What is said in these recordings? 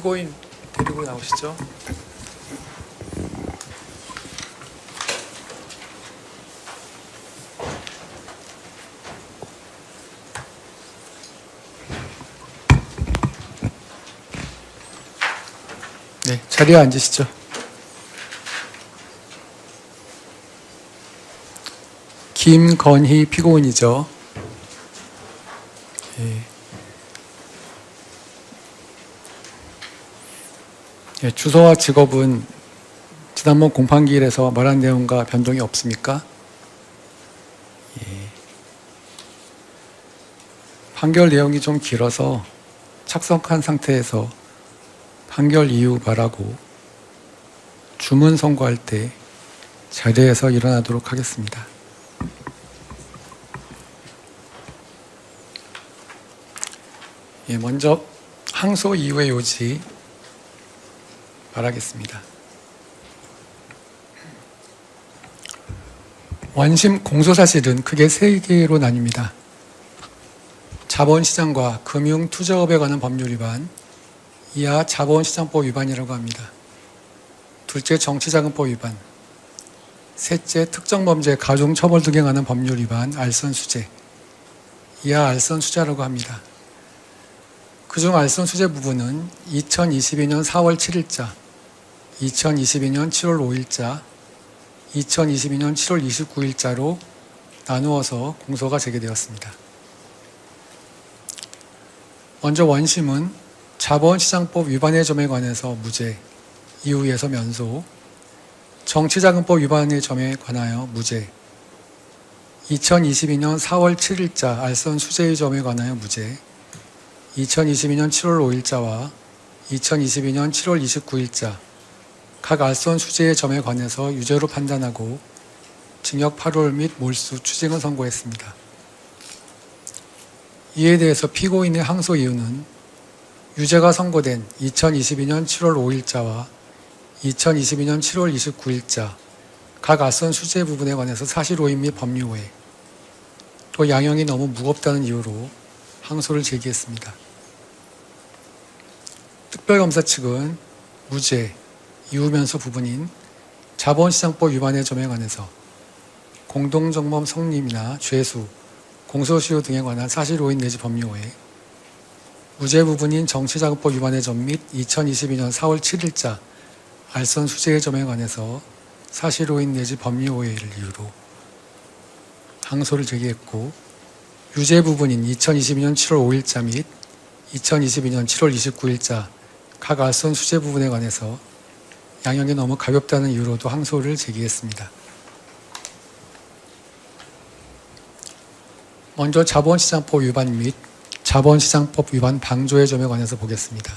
피고인 데리고 나오시죠. 네, 자리에 앉으시죠. 김건희 피고인이죠. 예. 예, 주소와 직업은 지난번 공판기일에서 말한 내용과 변동이 없습니까? 예. 판결 내용이 좀 길어서 착석한 상태에서 판결 이유 말하고 주문 선고할 때 자리에서 일어나도록 하겠습니다. 예, 먼저 항소 이후의 요지 말하겠습니다. 원심 공소사실은 크게 세 개로 나뉩니다. 자본시장과 금융투자업에 관한 법률 위반, 이하 자본시장법 위반이라고 합니다. 둘째, 정치자금법 위반, 셋째, 특정범죄 가중처벌 등에 관한 법률 위반, 알선수재, 이하 알선수재라고 합니다. 그중 알선수재 부분은 2022년 4월 7일자, 2022년 7월 5일자, 2022년 7월 29일자로 나누어서 공소가 제기되었습니다. 먼저 원심은 자본시장법 위반의 점에 관해서 무죄, 이유에서 면소, 정치자금법 위반의 점에 관하여 무죄, 2022년 4월 7일자 알선수재의 점에 관하여 무죄, 2022년 7월 5일자와 2022년 7월 29일자 각 알선수재의 점에 관해서 유죄로 판단하고 징역 8월 및 몰수, 추징을 선고했습니다. 이에 대해서 피고인의 항소 이유는 유죄가 선고된 2022년 7월 5일자와 2022년 7월 29일자 각 알선수재 부분에 관해서 사실 오인 및 법리오해, 또 양형이 너무 무겁다는 이유로 항소를 제기했습니다. 특별검사 측은 무죄, 이유면소 부분인 자본시장법 위반의 점에 관해서 공동정범 성립이나 죄수, 공소시효 등에 관한 사실 오인 내지 법리오해, 무죄 부분인 정치자금법 위반의 점 및 2022년 4월 7일자 알선수재의 점에 관해서 사실 오인 내지 법리오해를 이유로 항소를 제기했고, 유죄 부분인 2022년 7월 5일자 및 2022년 7월 29일자 각 알선수재 부분에 관해서 양형이 너무 가볍다는 이유로도 항소를 제기했습니다. 먼저 자본시장법 위반 및 자본시장법 위반 방조의 점에 관해서 보겠습니다.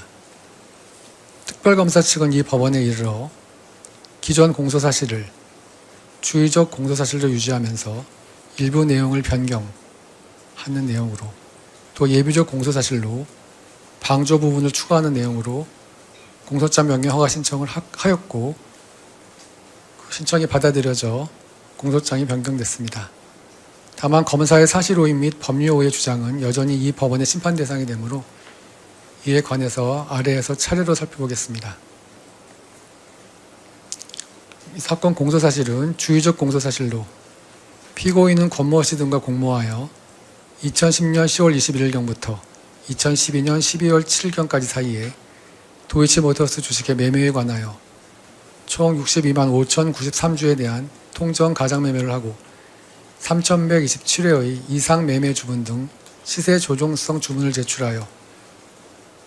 특별검사 측은 이 법원에 이르러 기존 공소사실을 주의적 공소사실로 유지하면서 일부 내용을 변경하는 내용으로, 또 예비적 공소사실로 방조 부분을 추가하는 내용으로 공소장 변경 허가 신청을 하였고, 그 신청이 받아들여져 공소장이 변경됐습니다. 다만 검사의 사실 오인 및 법리 오해 주장은 여전히 이 법원의 심판 대상이 되므로 이에 관해서 아래에서 차례로 살펴보겠습니다. 이 사건 공소사실은 주의적 공소사실로 피고인은 권모 씨 등과 공모하여 2010년 10월 21일경부터 2012년 12월 7일경까지 사이에 도이치모터스 주식의 매매에 관하여 총 62만 5,093주에 대한 통정 가장 매매를 하고 3,127회의 이상 매매 주문 등 시세 조종성 주문을 제출하여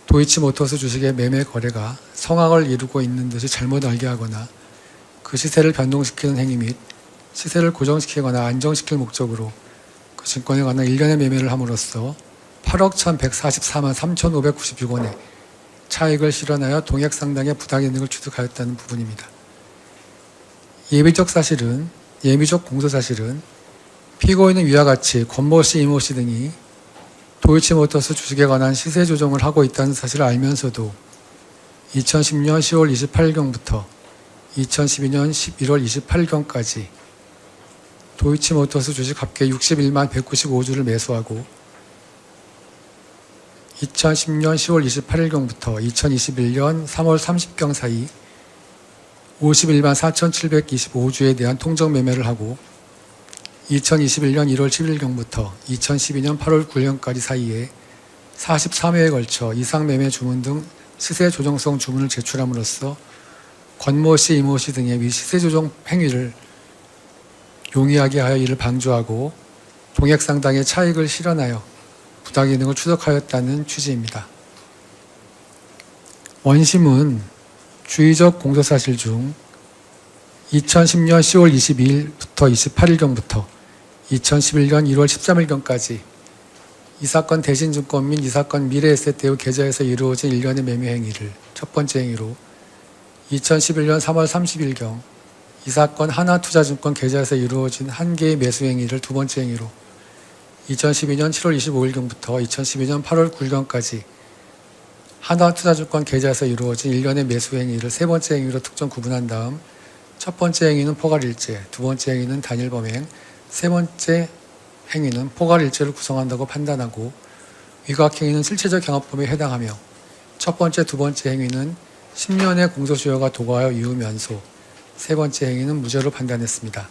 도이치모터스 주식의 매매 거래가 성황을 이루고 있는 듯이 잘못 알게 하거나 그 시세를 변동시키는 행위 및 시세를 고정시키거나 안정시킬 목적으로 그 증권에 관한 일련의 매매를 함으로써 8억 1,144만 3,596원의 차익을 실현하여 동액 상당의 부당이익을 취득하였다는 부분입니다. 예비적 공소사실은 피고인은 위와 같이 권모 씨, 이모 씨 등이 도이치모터스 주식에 관한 시세 조정을 하고 있다는 사실을 알면서도 2010년 10월 28일경부터 2012년 11월 28일경까지 도이치모터스 주식 합계 61만 195주를 매수하고 2010년 10월 28일경부터 2021년 3월 30경 사이 51만 4,725주에 대한 통정 매매를 하고 2021년 1월 10일경부터 2012년 8월 9일경까지 사이에 43회에 걸쳐 이상 매매 주문 등 시세 조정성 주문을 제출함으로써 권모 씨, 이모 씨 등의 위 시세 조정 행위를 용이하게 하여 이를 방조하고 종액 상당의 차익을 실현하여 부당이익을 추적하였다는 취지입니다. 원심은 주의적 공소사실 중 2010년 10월 22일부터 28일경부터 2011년 1월 13일경까지 이 사건 대신증권 및 이 사건 미래에셋대우 계좌에서 이루어진 일련의 매매 행위를 첫 번째 행위로 2011년 3월 30일경 이 사건 하나투자증권 계좌에서 이루어진 한 개의 매수 행위를 두 번째 행위로 2012년 7월 25일경부터 2012년 8월 9일경까지 하나투자증권 계좌에서 이루어진 일련의 매수 행위를 세 번째 행위로 특정 구분한 다음 첫 번째 행위는 포괄일제, 두 번째 행위는 단일범행, 세 번째 행위는 포괄일제를 구성한다고 판단하고 위각 행위는 실체적 경합범위에 해당하며 첫 번째, 두 번째 행위는 10년의 공소시효가 도과하여 이후면소, 세 번째 행위는 무죄로 판단했습니다.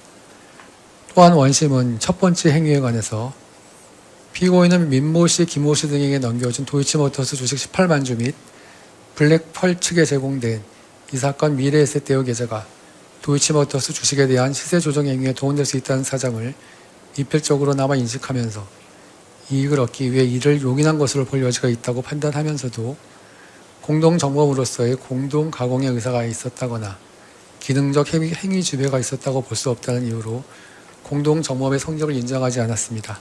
또한 원심은 첫 번째 행위에 관해서 피고인은 민모 씨, 김모 씨 등에게 넘겨준 도이치모터스 주식 18만 주 및 블랙펄 측에 제공된 이 사건 미래에셋대우 계좌가 도이치모터스 주식에 대한 시세 조정 행위에 도움될 수 있다는 사정을 미필적으로나마 인식하면서 이익을 얻기 위해 이를 용인한 것으로 볼 여지가 있다고 판단하면서도 공동정범으로서의 공동 가공의 의사가 있었다거나 기능적 행위 지배가 있었다고 볼 수 없다는 이유로 공동정범의 성격을 인정하지 않았습니다.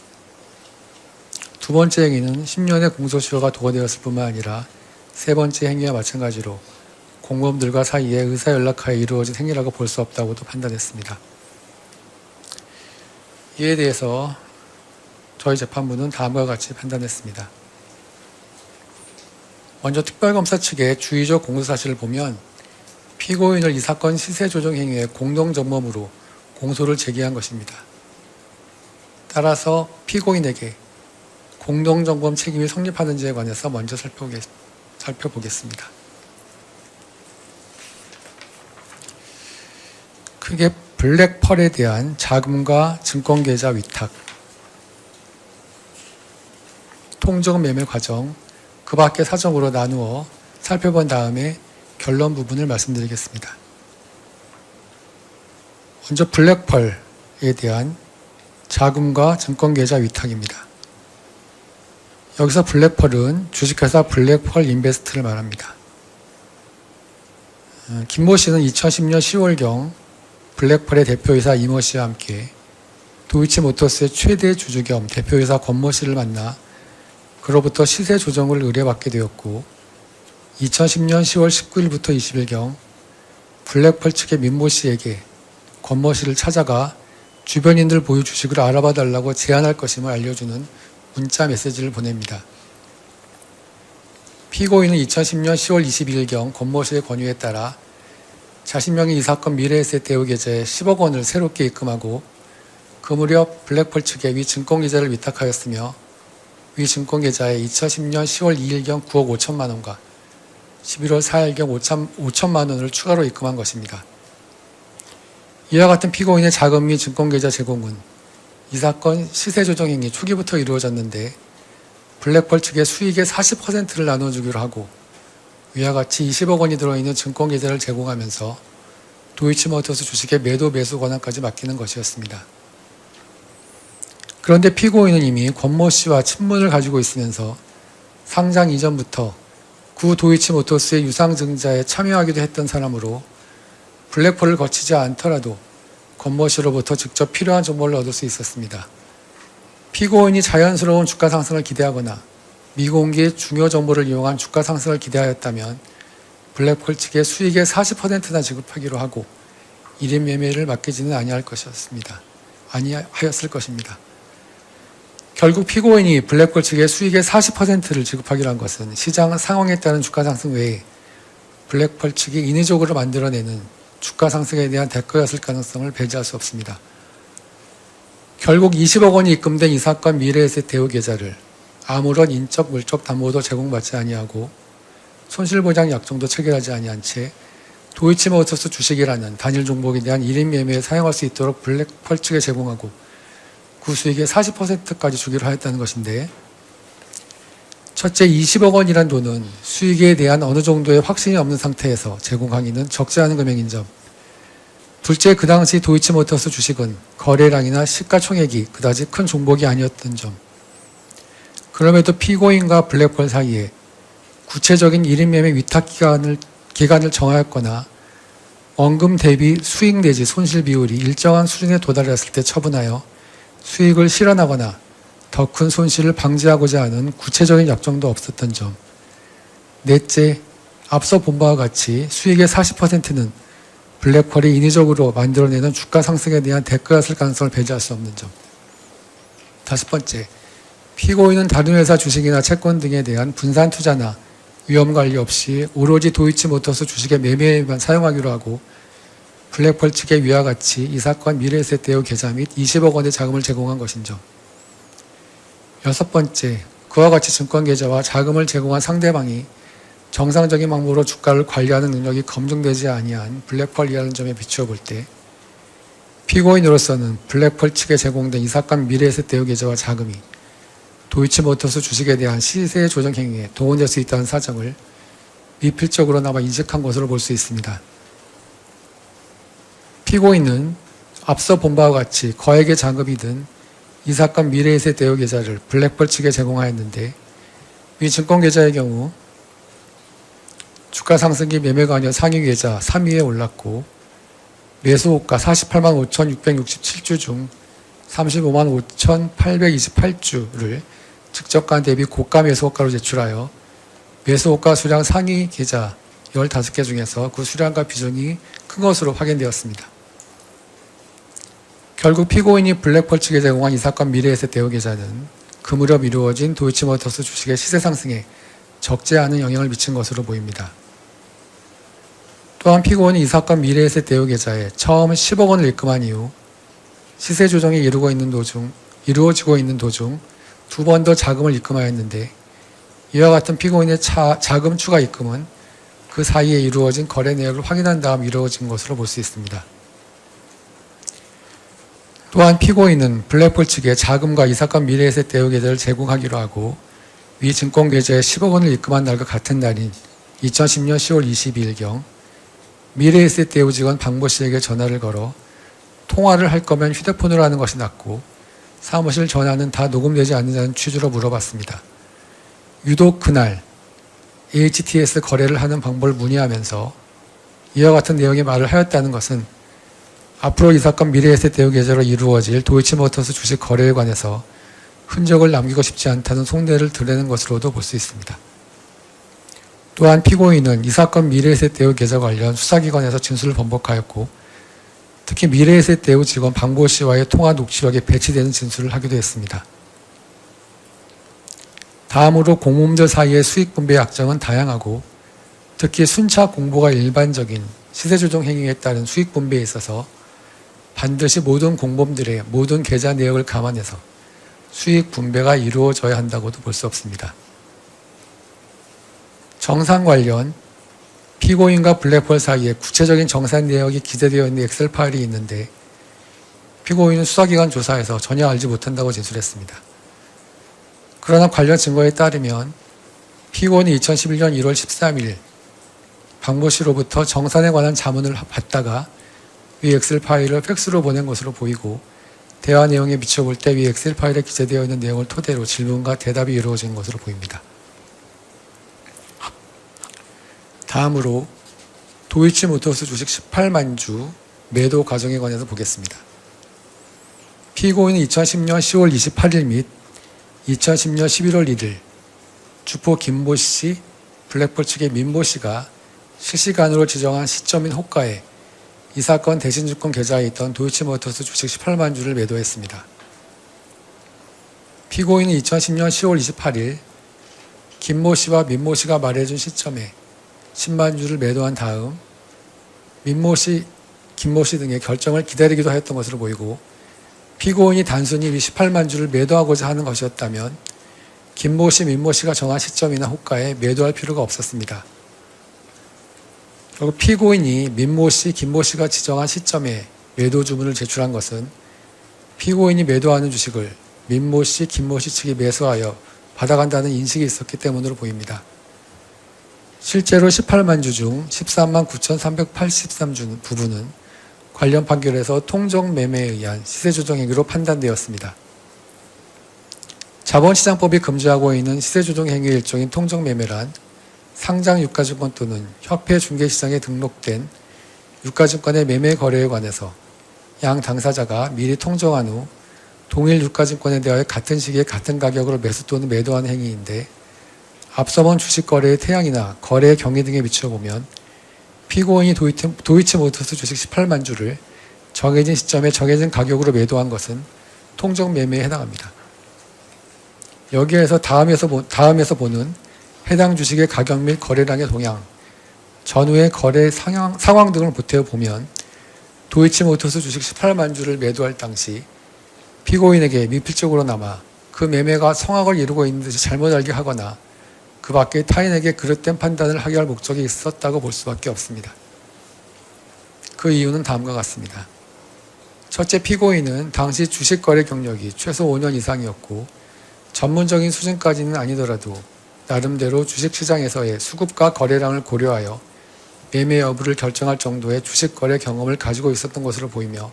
두 번째 행위는 10년의 공소시효가 도과되었을 뿐만 아니라 세 번째 행위와 마찬가지로 공범들과 사이에 의사연락하에 이루어진 행위라고 볼 수 없다고도 판단했습니다. 이에 대해서 저희 재판부는 다음과 같이 판단했습니다. 먼저 특별검사 측의 주의적 공소사실을 보면 피고인을 이 사건 시세조정 행위의 공동정범으로 공소를 제기한 것입니다. 따라서 피고인에게 공동정범 책임이 성립하는지에 관해서 먼저 살펴보겠습니다. 크게 블랙펄에 대한 자금과 증권계좌 위탁, 통정 매매 과정, 그 밖의 사정으로 나누어 살펴본 다음에 결론 부분을 말씀드리겠습니다. 먼저 블랙펄에 대한 자금과 증권계좌 위탁입니다. 여기서 블랙펄은 주식회사 블랙펄 인베스트를 말합니다. 김모 씨는 2010년 10월경 블랙펄의 대표이사 이모 씨와 함께 도이치모터스의 최대 주주 겸 대표이사 권모 씨를 만나 그로부터 시세 조정을 의뢰받게 되었고 2010년 10월 19일부터 20일경 블랙펄 측의 민모 씨에게 권모 씨를 찾아가 주변인들 보유 주식을 알아봐 달라고 제안할 것임을 알려주는 문자 메시지를 보냅니다. 피고인은 2010년 10월 22일경 권모 씨의 권유에 따라 자신 명의 이 사건 미래에셋대우 계좌에 10억 원을 새롭게 입금하고 그 무렵 블랙펄 측에 위 증권계좌를 위탁하였으며 위 증권계좌에 2010년 10월 2일경 9억 5천만 원과 11월 4일경 5천만 원을 추가로 입금한 것입니다. 이와 같은 피고인의 자금 및 증권계좌 제공은 이 사건 시세조정 행위 초기부터 이루어졌는데 블랙펄 측의 수익의 40%를 나눠주기로 하고 위와 같이 20억 원이 들어있는 증권계좌를 제공하면서 도이치모터스 주식의 매도 매수 권한까지 맡기는 것이었습니다. 그런데 피고인은 이미 권모 씨와 친분을 가지고 있으면서 상장 이전부터 구 도이치모터스의 유상증자에 참여하기도 했던 사람으로 블랙펄을 거치지 않더라도 권모 씨로부터 직접 필요한 정보를 얻을 수 있었습니다. 피고인이 자연스러운 주가 상승을 기대하거나 미공개의 중요 정보를 이용한 주가 상승을 기대하였다면 블랙펄 측의 수익의 40%나 지급하기로 하고 1인 매매를 맡기지는 아니하였을 것입니다. 결국 피고인이 블랙펄 측의 수익의 40%를 지급하기로 한 것은 시장 상황에 따른 주가 상승 외에 블랙펄 측이 인위적으로 만들어내는 주가 상승에 대한 대가였을 가능성을 배제할 수 없습니다. 결국 20억 원이 입금된 이 사건 미래에셋 대우 계좌를 아무런 인적 물적 담보도 제공받지 아니하고 손실보장 약정도 체결하지 아니한 채 도이치모터스 주식이라는 단일 종목에 대한 1인 매매에 사용할 수 있도록 블랙펄 측에 제공하고 그 수익의 40%까지 주기로 하였다는 것인데, 첫째 20억 원이란 돈은 수익에 대한 어느 정도의 확신이 없는 상태에서 제공하기는 적지 않은 금액인 점, 둘째 그 당시 도이치모터스 주식은 거래량이나 시가총액이 그다지 큰 종목이 아니었던 점, 그럼에도 피고인과 블랙펄 사이에 구체적인 1인 매매 위탁 기간을 정하였거나 원금 대비 수익 내지 손실 비율이 일정한 수준에 도달했을 때 처분하여 수익을 실현하거나 더 큰 손실을 방지하고자 하는 구체적인 약정도 없었던 점, 넷째, 앞서 본 바와 같이 수익의 40%는 블랙펄이 인위적으로 만들어내는 주가 상승에 대한 대가였을 가능성을 배제할 수 없는 점, 다섯 번째, 피고인은 다른 회사 주식이나 채권 등에 대한 분산 투자나 위험 관리 없이 오로지 도이치모터스 주식의 매매에만 사용하기로 하고 블랙펄 측의 위와 같이 이 사건 미래에셋 대우 계좌 및 20억 원의 자금을 제공한 것인 점, 여섯 번째, 그와 같이 증권 계좌와 자금을 제공한 상대방이 정상적인 방법으로 주가를 관리하는 능력이 검증되지 아니한 블랙펄이라는 점에 비추어 볼 때 피고인으로서는 블랙펄 측에 제공된 이 사건 미래에셋 대우 계좌와 자금이 도이치모터스 주식에 대한 시세 조정 행위에 동원될 수 있다는 사정을 미필적으로나마 인식한 것으로 볼 수 있습니다. 피고인은 앞서 본 바와 같이 거액의 자금이든 이 사건 미래에셋 대우 계좌를 블랙펄 측에 제공하였는데, 이 증권계좌의 경우 주가 상승기 매매 관여 상위 계좌 3위에 올랐고 매수호가 48만 5,667주 중 35만 5,828주를 직저가 대비 고가 매수호가로 제출하여 매수호가 수량 상위 계좌 15개 중에서 그 수량과 비중이 큰 것으로 확인되었습니다. 결국 피고인이 블랙펄 측에 제공한 이 사건 미래에셋 대우 계좌는 그 무렵 이루어진 도이치모터스 주식의 시세 상승에 적지 않은 영향을 미친 것으로 보입니다. 또한 피고인이 이 사건 미래에셋 대우 계좌에 처음 10억 원을 입금한 이후 시세 조정이 이루어지고 있는 도중 두 번 더 자금을 입금하였는데, 이와 같은 피고인의 자금 추가 입금은 그 사이에 이루어진 거래 내역을 확인한 다음 이루어진 것으로 볼 수 있습니다. 또한 피고인은 블랙펄 측에 자금과 이 사건 미래에셋 대우 계좌를 제공하기로 하고 위 증권 계좌에 10억 원을 입금한 날과 같은 날인 2010년 10월 22일경 미래에셋 대우 직원 박모 씨에게 전화를 걸어 통화를 할 거면 휴대폰으로 하는 것이 낫고 사무실 전화는 다 녹음되지 않는다는 취지로 물어봤습니다. 유독 그날 HTS 거래를 하는 방법을 문의하면서 이와 같은 내용의 말을 하였다는 것은 앞으로 이 사건 미래에셋 대우 계좌로 이루어질 도이치모터스 주식 거래에 관해서 흔적을 남기고 싶지 않다는 속내를 드러내는 것으로도 볼 수 있습니다. 또한 피고인은 이 사건 미래에셋 대우 계좌 관련 수사기관에서 진술을 번복하였고, 특히 미래에셋 대우 직원 박모 씨와의 통화 녹취록에 배치되는 진술을 하기도 했습니다. 다음으로 공모음들 사이의 수익 분배 약정은 다양하고, 특히 순차 공보가 일반적인 시세조정 행위에 따른 수익 분배에 있어서 반드시 모든 공범들의 모든 계좌 내역을 감안해서 수익 분배가 이루어져야 한다고도 볼 수 없습니다. 정산 관련 피고인과 블랙펄 사이에 구체적인 정산 내역이 기재되어 있는 엑셀 파일이 있는데, 피고인은 수사기관 조사에서 전혀 알지 못한다고 진술했습니다. 그러나 관련 증거에 따르면 피고인이 2011년 1월 13일 박모 씨로부터 정산에 관한 자문을 받다가 위 엑셀 파일을 팩스로 보낸 것으로 보이고, 대화 내용에 비춰볼 때 위 엑셀 파일에 기재되어 있는 내용을 토대로 질문과 대답이 이루어진 것으로 보입니다. 다음으로 도이치모터스 주식 18만 주 매도 과정에 관해서 보겠습니다. 피고인은 2010년 10월 28일 및 2010년 11월 1일 주포 김모 씨, 블랙펄 측의 민모 씨가 실시간으로 지정한 시점인 호가에 이 사건 대신증권 계좌에 있던 도이치모터스 주식 18만 주를 매도했습니다. 피고인은 2010년 10월 28일 김모 씨와 민모 씨가 말해준 시점에 10만 주를 매도한 다음 민모 씨, 김모 씨 등의 결정을 기다리기도 하였던 것으로 보이고, 피고인이 단순히 이 18만 주를 매도하고자 하는 것이었다면 김모 씨, 민모 씨가 정한 시점이나 호가에 매도할 필요가 없었습니다. 결국 피고인이 민모 씨, 김모 씨가 지정한 시점에 매도 주문을 제출한 것은 피고인이 매도하는 주식을 민모 씨, 김모 씨 측이 매수하여 받아간다는 인식이 있었기 때문으로 보입니다. 실제로 18만 주 중 13만 9,383주 부분은 관련 판결에서 통정매매에 의한 시세조정 행위로 판단되었습니다. 자본시장법이 금지하고 있는 시세조정 행위의 일종인 통정매매란 상장 유가증권 또는 협회 중개시장에 등록된 유가증권의 매매 거래에 관해서 양 당사자가 미리 통정한 후 동일 유가증권에 대하여 같은 시기에 같은 가격으로 매수 또는 매도하는 행위인데, 앞서 본 주식 거래의 태양이나 거래의 경위 등에 비춰보면 피고인이 도이치모터스 주식 18만 주를 정해진 시점에 정해진 가격으로 매도한 것은 통정매매에 해당합니다. 여기에서 다음에서 보는 해당 주식의 가격 및 거래량의 동향, 전후의 거래 상황 등을 보태어 보면 도이치모터스 주식 18만 주를 매도할 당시 피고인에게 미필적으로나마 그 매매가 성악을 이루고 있는 듯이 잘못 알게 하거나 그 밖의 타인에게 그릇된 판단을 하게 할 목적이 있었다고 볼 수밖에 없습니다. 그 이유는 다음과 같습니다. 첫째, 피고인은 당시 주식 거래 경력이 최소 5년 이상이었고 전문적인 수준까지는 아니더라도 나름대로 주식시장에서의 수급과 거래량을 고려하여 매매 여부를 결정할 정도의 주식 거래 경험을 가지고 있었던 것으로 보이며,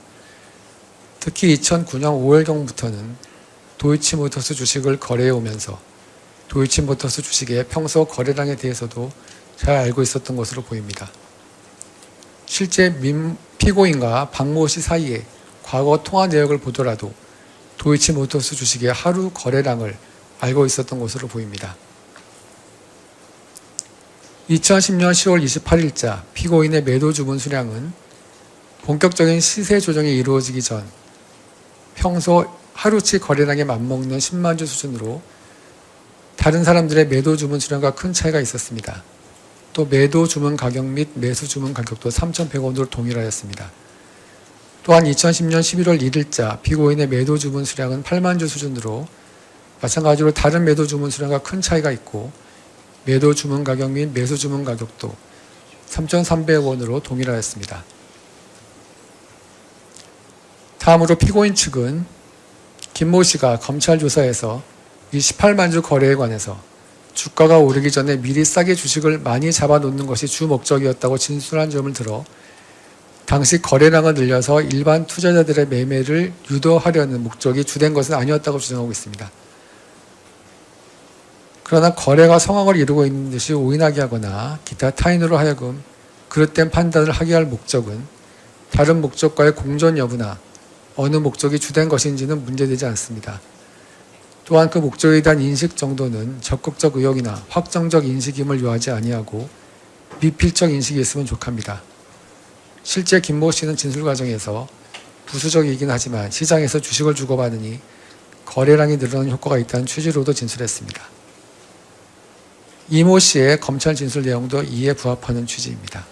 특히 2009년 5월경부터는 도이치모터스 주식을 거래해 오면서 도이치모터스 주식의 평소 거래량에 대해서도 잘 알고 있었던 것으로 보입니다. 실제 피고인과 박모 씨 사이에 과거 통화 내역을 보더라도 도이치모터스 주식의 하루 거래량을 알고 있었던 것으로 보입니다. 2010년 10월 28일자 피고인의 매도 주문 수량은 본격적인 시세 조정이 이루어지기 전 평소 하루치 거래량에 맞먹는 10만 주 수준으로 다른 사람들의 매도 주문 수량과 큰 차이가 있었습니다. 또 매도 주문 가격 및 매수 주문 가격도 3,100원으로 동일하였습니다. 또한 2010년 11월 1일자 피고인의 매도 주문 수량은 8만 주 수준으로 마찬가지로 다른 매도 주문 수량과 큰 차이가 있고, 매도 주문 가격 및 매수 주문 가격도 3,300원으로 동일하였습니다. 다음으로 피고인 측은 김모 씨가 검찰 조사에서 이 18만 주 거래에 관해서 주가가 오르기 전에 미리 싸게 주식을 많이 잡아놓는 것이 주 목적이었다고 진술한 점을 들어 당시 거래량을 늘려서 일반 투자자들의 매매를 유도하려는 목적이 주된 것은 아니었다고 주장하고 있습니다. 그러나 거래가 성황을 이루고 있는 듯이 오인하게 하거나 기타 타인으로 하여금 그릇된 판단을 하게 할 목적은 다른 목적과의 공존 여부나 어느 목적이 주된 것인지는 문제되지 않습니다. 또한 그 목적에 대한 인식 정도는 적극적 의혹이나 확정적 인식임을 요하지 아니하고 미필적 인식이 있으면 족합니다. 실제 김모 씨는 진술 과정에서 부수적이긴 하지만 시장에서 주식을 주고받으니 거래량이 늘어나는 효과가 있다는 취지로도 진술했습니다. 이모 씨의 검찰 진술 내용도 이에 부합하는 취지입니다.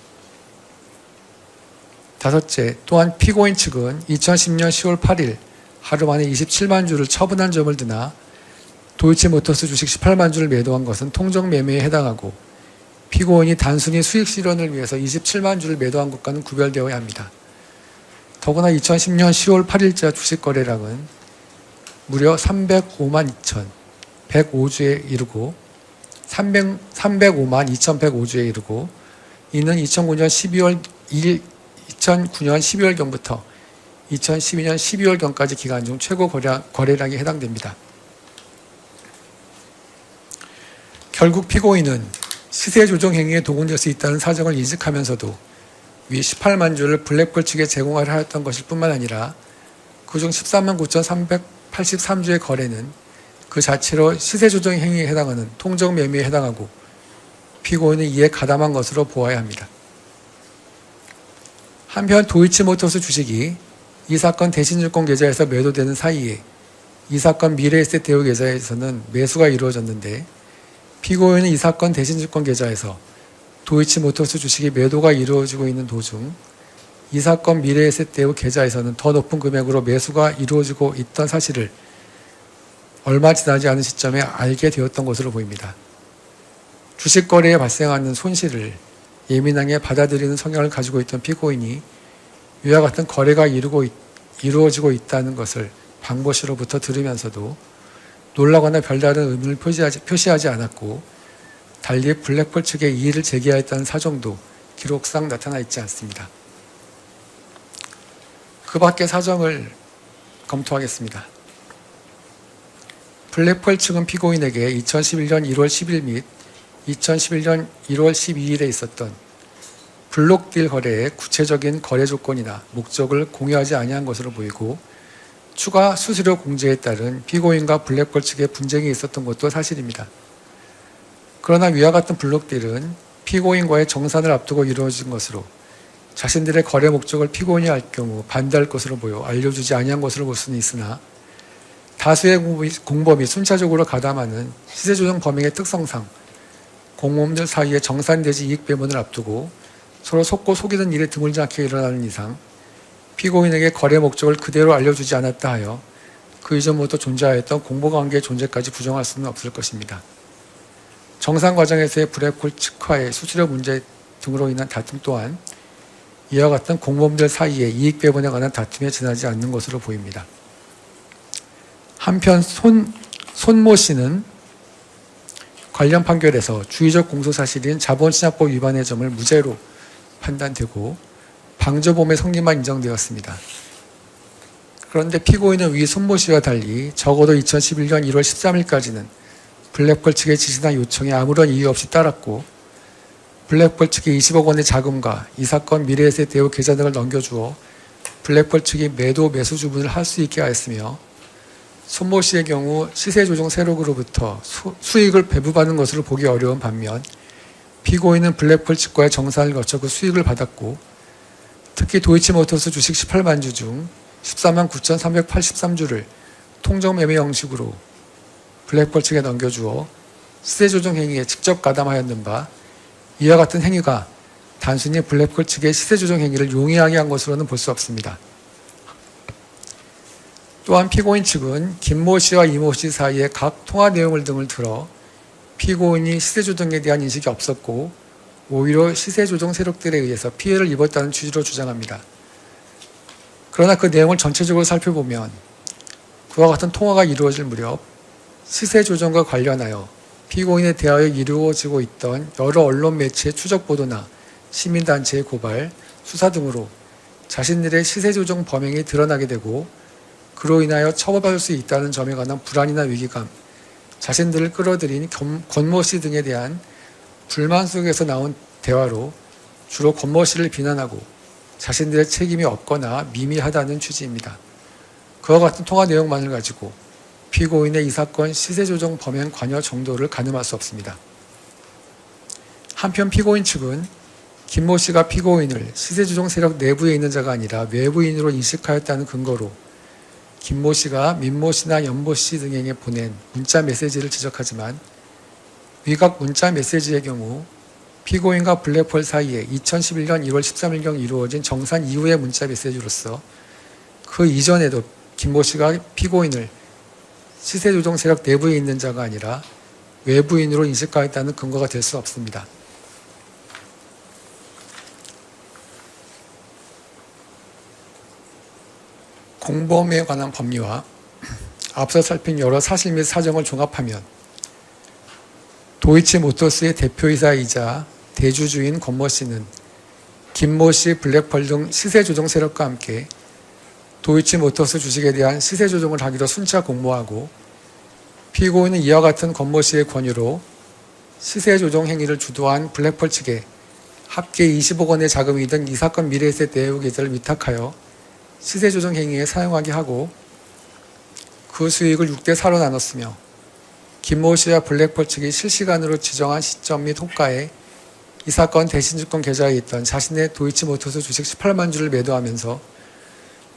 다섯째, 또한 피고인 측은 2010년 10월 8일 하루 만에 27만 주를 처분한 점을 드나 도이치모터스 주식 18만 주를 매도한 것은 통정매매에 해당하고 피고인이 단순히 수익 실현을 위해서 27만 주를 매도한 것과는 구별되어야 합니다. 더구나 2010년 10월 8일자 주식 거래량은 무려 305만 2,105주에 이르고 305만 2,105주에 이르고, 이는 2009년 12월경부터 2012년 12월경까지 기간 중 최고 거래량에 해당됩니다. 결국 피고인은 시세 조정 행위에 도구될 수 있다는 사정을 인식하면서도 위 18만 주를 블랙풀 측에 제공하려 하였던 것일 뿐만 아니라 그중 13만 9,383주의 거래는 그 자체로 시세 조정 행위에 해당하는 통정 매매에 해당하고 피고인은 이에 가담한 것으로 보아야 합니다. 한편 도이치모터스 주식이 이 사건 대신증권 계좌에서 매도되는 사이에 이 사건 미래에셋 대우 계좌에서는 매수가 이루어졌는데, 피고인은 이 사건 대신증권 계좌에서 도이치모터스 주식이 매도가 이루어지고 있는 도중 이 사건 미래에셋 대우 계좌에서는 더 높은 금액으로 매수가 이루어지고 있던 사실을 얼마 지나지 않은 시점에 알게 되었던 것으로 보입니다. 주식 거래에 발생하는 손실을 예민하게 받아들이는 성향을 가지고 있던 피고인이 위와 같은 거래가 이루어지고 있다는 것을 방보 씨로부터 들으면서도 놀라거나 별다른 의문을 표시하지 않았고, 달리 블랙펄 측에 이의를 제기하였다는 사정도 기록상 나타나 있지 않습니다. 그 밖의 사정을 검토하겠습니다. 블랙펄 측은 피고인에게 2011년 1월 10일 및 2011년 1월 12일에 있었던 블록딜 거래의 구체적인 거래 조건이나 목적을 공유하지 아니한 것으로 보이고, 추가 수수료 공제에 따른 피고인과 블랙펄 측의 분쟁이 있었던 것도 사실입니다. 그러나 위와 같은 블록딜은 피고인과의 정산을 앞두고 이루어진 것으로 자신들의 거래 목적을 피고인이 알 경우 반대할 것으로 보여 알려주지 아니한 것으로 볼 수는 있으나, 다수의 공범이 순차적으로 가담하는 시세조정 범행의 특성상 공범들 사이에 정산대지 이익 배분을 앞두고 서로 속고 속이는 일이 드물지 않게 일어나는 이상 피고인에게 거래 목적을 그대로 알려주지 않았다 하여 그 이전부터 존재하였던 공범관계의 존재까지 부정할 수는 없을 것입니다. 정산 과정에서의 블랙펄 측과의 수수료 문제 등으로 인한 다툼 또한 이와 같은 공범들 사이의 이익 배분에 관한 다툼에 지나지 않는 것으로 보입니다. 한편 손모 씨는 관련 판결에서 주의적 공소사실인 자본시장법 위반의 점을 무죄로 판단되고 방조범의 성립만 인정되었습니다. 그런데 피고인은 위 손모 씨와 달리 적어도 2011년 1월 13일까지는 블랙펄 측의 지시나 요청에 아무런 이유 없이 따랐고, 블랙펄 측의 20억 원의 자금과 이 사건 미래에셋 대우 계좌 등을 넘겨주어 블랙펄 측이 매도 매수 주문을 할 수 있게 하였으며, 손모 씨의 경우 시세조정 세력으로부터 수익을 배부받는 것으로 보기 어려운 반면 피고인은 블랙펄 측과의 정산을 거쳐 그 수익을 받았고, 특히 도이치모터스 주식 18만 주 중 14만 9,383주를 통정매매 형식으로 블랙펄 측에 넘겨주어 시세조정 행위에 직접 가담하였는 바, 이와 같은 행위가 단순히 블랙펄 측의 시세조정 행위를 용이하게 한 것으로는 볼 수 없습니다. 또한 피고인 측은 김모 씨와 이모 씨 사이의 각 통화 내용을 등을 들어 피고인이 시세조정에 대한 인식이 없었고 오히려 시세조정 세력들에 의해서 피해를 입었다는 취지로 주장합니다. 그러나 그 내용을 전체적으로 살펴보면 그와 같은 통화가 이루어질 무렵 시세조정과 관련하여 피고인에 대하여 이루어지고 있던 여러 언론 매체의 추적 보도나 시민단체의 고발, 수사 등으로 자신들의 시세조정 범행이 드러나게 되고 그로 인하여 처벌받을 수 있다는 점에 관한 불안이나 위기감, 자신들을 끌어들인 권모 씨 등에 대한 불만 속에서 나온 대화로 주로 권모 씨를 비난하고 자신들의 책임이 없거나 미미하다는 취지입니다. 그와 같은 통화 내용만을 가지고 피고인의 이 사건 시세조정 범행 관여 정도를 가늠할 수 없습니다. 한편 피고인 측은 김모 씨가 피고인을 시세조정 세력 내부에 있는 자가 아니라 외부인으로 인식하였다는 근거로 김모 씨가 민모 씨나 연모 씨 등에게 보낸 문자 메시지를 지적하지만, 위각 문자 메시지의 경우 피고인과 블랙펄 사이에 2011년 1월 13일경 이루어진 정산 이후의 문자 메시지로서 그 이전에도 김모 씨가 피고인을 시세조정 세력 내부에 있는 자가 아니라 외부인으로 인식하였다는 근거가 될 수 없습니다. 공범에 관한 법리와 앞서 살핀 여러 사실 및 사정을 종합하면 도이치모터스의 대표이사이자 대주주인 권모 씨는 김모 씨, 블랙펄 등 시세조정 세력과 함께 도이치모터스 주식에 대한 시세조정을 하기로 순차 공모하고, 피고인은 이와 같은 권모 씨의 권유로 시세조정 행위를 주도한 블랙펄 측에 합계 20억 원의 자금이 든 이 사건 미래에셋 대우 계좌를 위탁하여 시세조정 행위에 사용하게 하고 그 수익을 6대 4로 나눴으며, 김모 씨와 블랙펄 측이 실시간으로 지정한 시점 및 호가에 이 사건 대신증권 계좌에 있던 자신의 도이치모터스 주식 18만 주를 매도하면서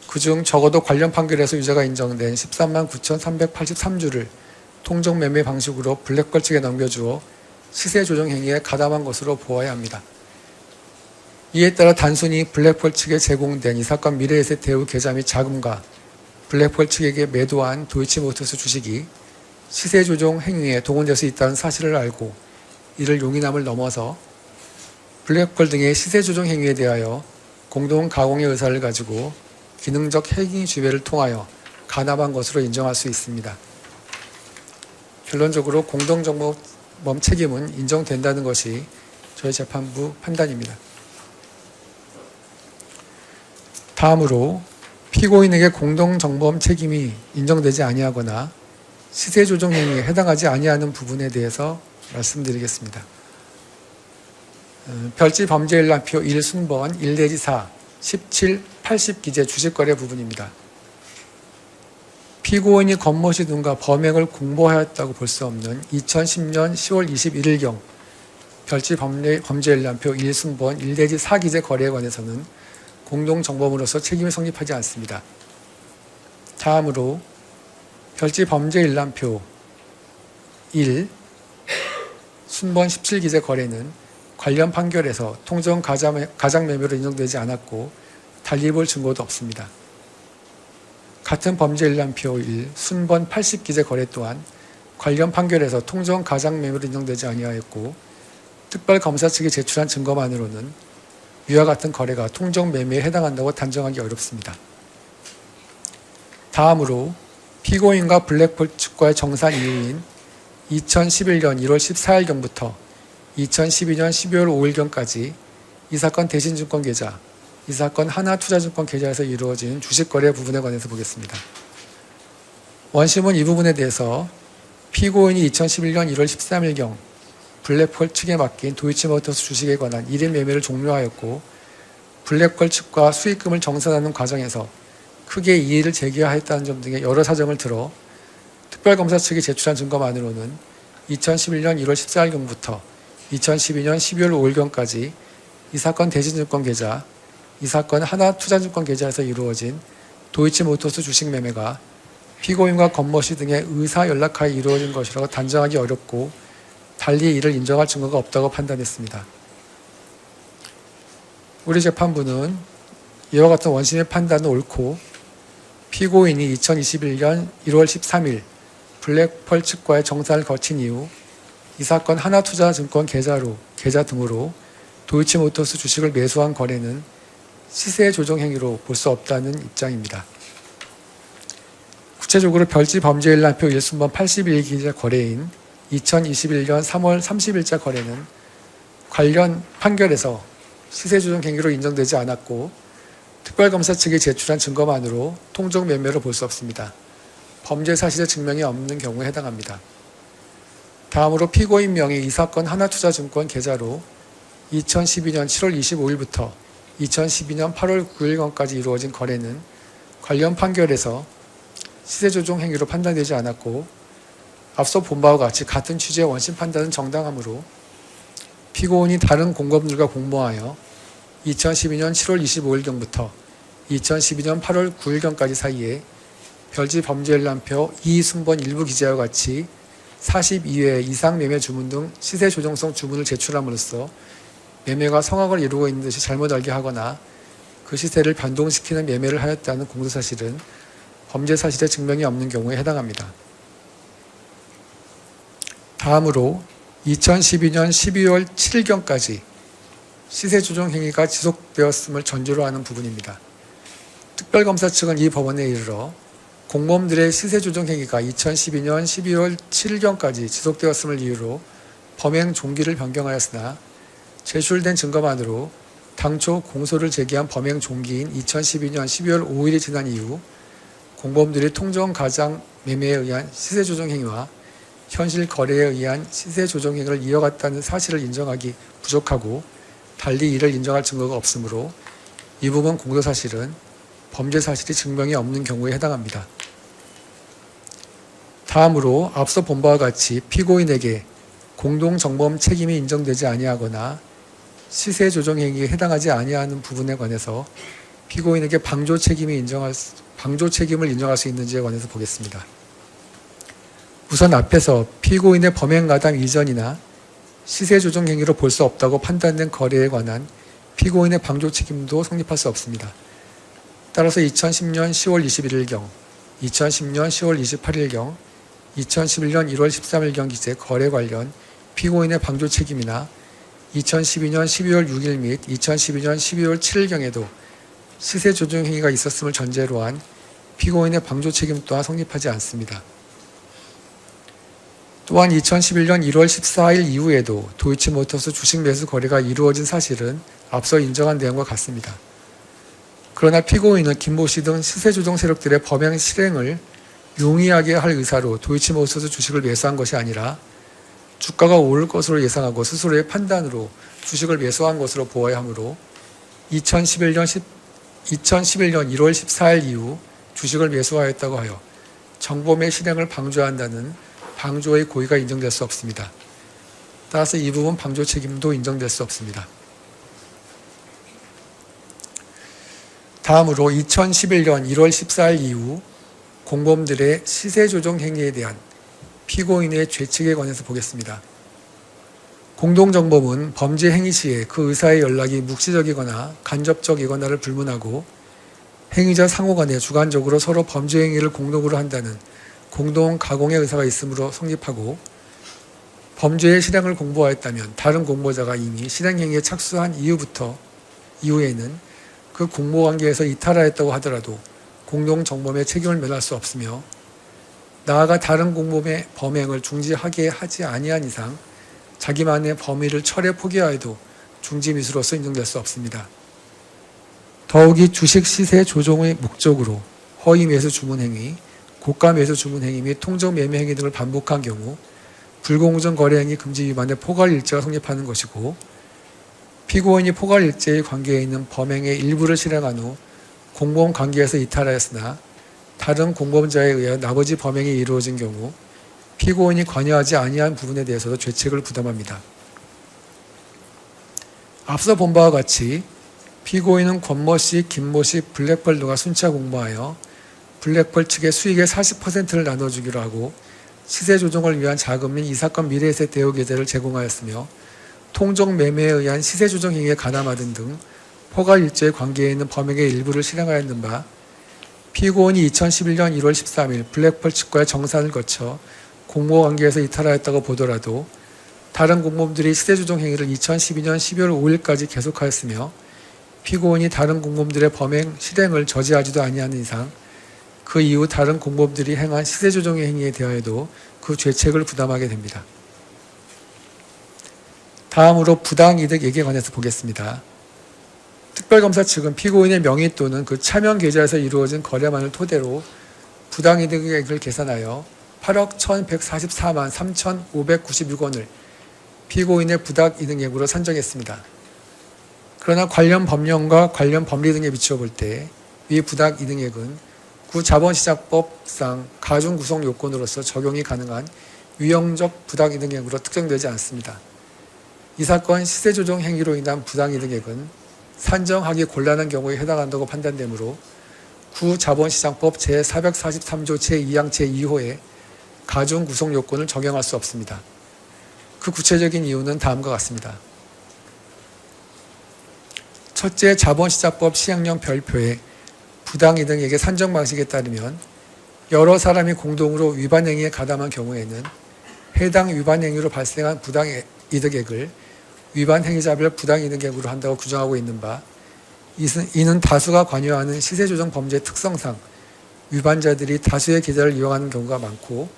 그중 적어도 관련 판결에서 유죄가 인정된 13만 9,383주를 통정매매 방식으로 블랙펄 측에 넘겨주어 시세조정 행위에 가담한 것으로 보아야 합니다. 이에 따라 단순히 블랙펄 측에 제공된 이 사건 미래에셋 대우 계좌 및 자금과 블랙펄 측에게 매도한 도이치모터스 주식이 시세 조정 행위에 동원될 수 있다는 사실을 알고 이를 용인함을 넘어서 블랙펄 등의 시세 조정 행위에 대하여 공동 가공의 의사를 가지고 기능적 행위 주회를 통하여 간합한 것으로 인정할 수 있습니다. 결론적으로 공동정범 책임은 인정된다는 것이 저희 재판부 판단입니다. 다음으로 피고인에게 공동정범 책임이 인정되지 아니하거나 시세 조정 행위에 해당하지 아니하는 부분에 대해서 말씀드리겠습니다. 별지 범죄 일람표 1순번 1-4 17, 80 기재 주식거래 부분입니다. 피고인이 겉멋이 둔가 범행을 공모하였다고 볼 수 없는 2010년 10월 21일경 별지 범죄 일람표 1순번 1-4 기재 거래에 관해서는 공동정범으로서 책임이 성립하지 않습니다. 다음으로 별지 범죄 일람표 1 순번 17 기재 거래는 관련 판결에서 통정 가장매매로 인정되지 않았고 달리 볼 증거도 없습니다. 같은 범죄 일람표 1 순번 80 기재 거래 또한 관련 판결에서 통정 가장매매로 인정되지 아니하였고 특별검사 측이 제출한 증거만으로는 위와 같은 거래가 통정매매에 해당한다고 단정하기 어렵습니다. 다음으로 피고인과 블랙펄 측과의 정산 이후인 2011년 1월 14일경부터 2012년 12월 5일경까지 이 사건 대신증권 계좌, 이 사건 하나투자증권 계좌에서 이루어진 주식거래 부분에 관해서 보겠습니다. 원심은 이 부분에 대해서 피고인이 2011년 1월 13일경 블랙펄 측에 맡긴 도이치모터스 주식에 관한 1인 매매를 종료하였고 블랙펄 측과 수익금을 정산하는 과정에서 크게 이의를 제기하였다는 점 등의 여러 사정을 들어 특별검사 측이 제출한 증거만으로는 2011년 1월 14일경부터 2012년 12월 5일경까지 이 사건 대신증권 계좌, 이 사건 하나투자증권 계좌에서 이루어진 도이치모터스 주식 매매가 피고인과 겉멋이 등의 의사 연락하에 이루어진 것이라고 단정하기 어렵고 달리 이를 인정할 증거가 없다고 판단했습니다. 우리 재판부는 이와 같은 원심의 판단은 옳고 피고인이 2021년 1월 13일 블랙펄 측과의 정산을 거친 이후 이 사건 하나투자증권 계좌 등으로 도이치모터스 주식을 매수한 거래는 시세 조정 행위로 볼 수 없다는 입장입니다. 구체적으로 별지 범죄 일람표 1순번 81기재 거래인 2021년 3월 30일자 거래는 관련 판결에서 시세 조정 행위로 인정되지 않았고 특별검사 측이 제출한 증거만으로 통정 매매로 볼 수 없습니다. 범죄 사실의 증명이 없는 경우에 해당합니다. 다음으로 피고인 명의 이 사건 하나투자증권 계좌로 2012년 7월 25일부터 2012년 8월 9일경까지 이루어진 거래는 관련 판결에서 시세 조정 행위로 판단되지 않았고 앞서 본 바와 같이 같은 취지의 원심 판단은 정당하므로 피고인이 다른 공범들과 공모하여 2012년 7월 25일경부터 2012년 8월 9일경까지 사이에 별지 범죄 일람표 2순번 일부 기재와 같이 42회 이상 매매 주문 등 시세 조정성 주문을 제출함으로써 매매가 성악을 이루고 있는 듯이 잘못 알게 하거나 그 시세를 변동시키는 매매를 하였다는 공소사실은 범죄 사실의 증명이 없는 경우에 해당합니다. 다음으로 2012년 12월 7일경까지 시세 조정 행위가 지속되었음을 전제로 하는 부분입니다. 특별검사 측은 이 법원에 이르러 공범들의 시세 조정 행위가 2012년 12월 7일경까지 지속되었음을 이유로 범행 종기를 변경하였으나 제출된 증거만으로 당초 공소를 제기한 범행 종기인 2012년 12월 5일이 지난 이후 공범들이 통정 가장 매매에 의한 시세 조정 행위와 현실 거래에 의한 시세 조정 행위를 이어갔다는 사실을 인정하기 부족하고 달리 이를 인정할 증거가 없으므로 이 부분 공소사실은 범죄 사실이 증명이 없는 경우에 해당합니다. 다음으로 앞서 본 바와 같이 피고인에게 공동정범 책임이 인정되지 아니하거나 시세 조정 행위에 해당하지 아니하는 부분에 관해서 피고인에게 방조 책임을 인정할 수 있는지에 관해서 보겠습니다. 우선 앞에서 피고인의 범행 가담 이전이나 시세 조정 행위로 볼 수 없다고 판단된 거래에 관한 피고인의 방조 책임도 성립할 수 없습니다. 따라서 2010년 10월 21일경, 2010년 10월 28일경 2011년 1월 13일경 기재 거래 관련 피고인의 방조 책임이나 2012년 12월 6일 및 2012년 12월 7일경에도 시세 조정 행위가 있었음을 전제로 한 피고인의 방조 책임 또한 성립하지 않습니다. 또한 2011년 1월 14일 이후에도 도이치모터스 주식 매수 거래가 이루어진 사실은 앞서 인정한 내용과 같습니다. 그러나 피고인은 김모 씨 등 시세 조정 세력들의 범행 실행을 용이하게 할 의사로 도이치모터스 주식을 매수한 것이 아니라 주가가 오를 것으로 예상하고 스스로의 판단으로 주식을 매수한 것으로 보아야 하므로 2011년 1월 14일 이후 주식을 매수하였다고 하여 정범의 실행을 방조한다는 방조의 고의가 인정될 수 없습니다. 따라서 이 부분 방조 책임도 인정될 수 없습니다. 다음으로 2011년 1월 14일 이후 공범들의 시세 조정 행위에 대한 피고인의 죄책에 관해서 보겠습니다. 공동정범은 범죄 행위 시에 그 의사의 연락이 묵시적이거나 간접적이거나를 불문하고 행위자 상호 간에 주관적으로 서로 범죄 행위를 공동으로 한다는 공동 가공의 의사가 있으므로 성립하고, 범죄의 실행을 공모하였다면 다른 공모자가 이미 실행 행위에 착수한 이후에는 그 공모관계에서 이탈하였다고 하더라도 공동정범의 책임을 면할 수 없으며, 나아가 다른 공범의 범행을 중지하게 하지 아니한 이상 자기만의 범위를 철회 포기하여도 중지미수로서 인정될 수 없습니다. 더욱이 주식 시세 조정의 목적으로 허위 매수 주문 행위, 고가 매수 주문 행위 및 통정 매매 행위 등을 반복한 경우 불공정 거래 행위 금지 위반의 포괄일죄가 성립하는 것이고, 피고인이 포괄일죄의 관계에 있는 범행의 일부를 실행한 후 공범 관계에서 이탈하였으나 다른 공범자에 의해 나머지 범행이 이루어진 경우 피고인이 관여하지 아니한 부분에 대해서도 죄책을 부담합니다. 앞서 본 바와 같이 피고인은 권모 씨, 김모 씨, 블랙펄 등과 순차 공모하여 블랙펄 측의 수익의 40%를 나눠주기로 하고 시세 조정을 위한 자금 및 이 사건 미래에셋 대우 계좌를 제공하였으며, 통정 매매에 의한 시세 조정 행위에 가담하던 등 포괄일죄의 관계에 있는 범행의 일부를 실행하였는 바, 피고인이 2011년 1월 13일 블랙펄 측과의 정산을 거쳐 공모관계에서 이탈하였다고 보더라도 다른 공범들이 시세 조정 행위를 2012년 12월 5일까지 계속하였으며, 피고인이 다른 공범들의 범행 실행을 저지하지도 아니하는 이상 그 이후 다른 공범들이 행한 시세 조정의 행위에 대하여도 그 죄책을 부담하게 됩니다. 다음으로 부당이득액에 관해서 보겠습니다. 특별검사 측은 피고인의 명의 또는 그 차명 계좌에서 이루어진 거래만을 토대로 부당이득액을 계산하여 8억 1,144만 3,596원을 피고인의 부당이득액으로 산정했습니다. 그러나 관련 법령과 관련 법리 등에 비추어 볼 때 이 부당이득액은 구 자본시장법상 가중구성 요건으로서 적용이 가능한 유형적 부당이득액으로 특정되지 않습니다. 이 사건 시세조정 행위로 인한 부당이득액은 산정하기 곤란한 경우에 해당한다고 판단되므로 구 자본시장법 제443조 제2항 제2호에 가중구성 요건을 적용할 수 없습니다. 그 구체적인 이유는 다음과 같습니다. 첫째, 자본시장법 시행령 별표에 부당이득액의 산정 방식에 따르면 여러 사람이 공동으로 위반 행위에 가담한 경우에는 해당 위반 행위로 발생한 부당이득액을 위반 행위자별 부당이득액으로 한다고 규정하고 있는 바, 이는 다수가 관여하는 시세조정 범죄 특성상 위반자들이 다수의 계좌를 이용하는 경우가 많고,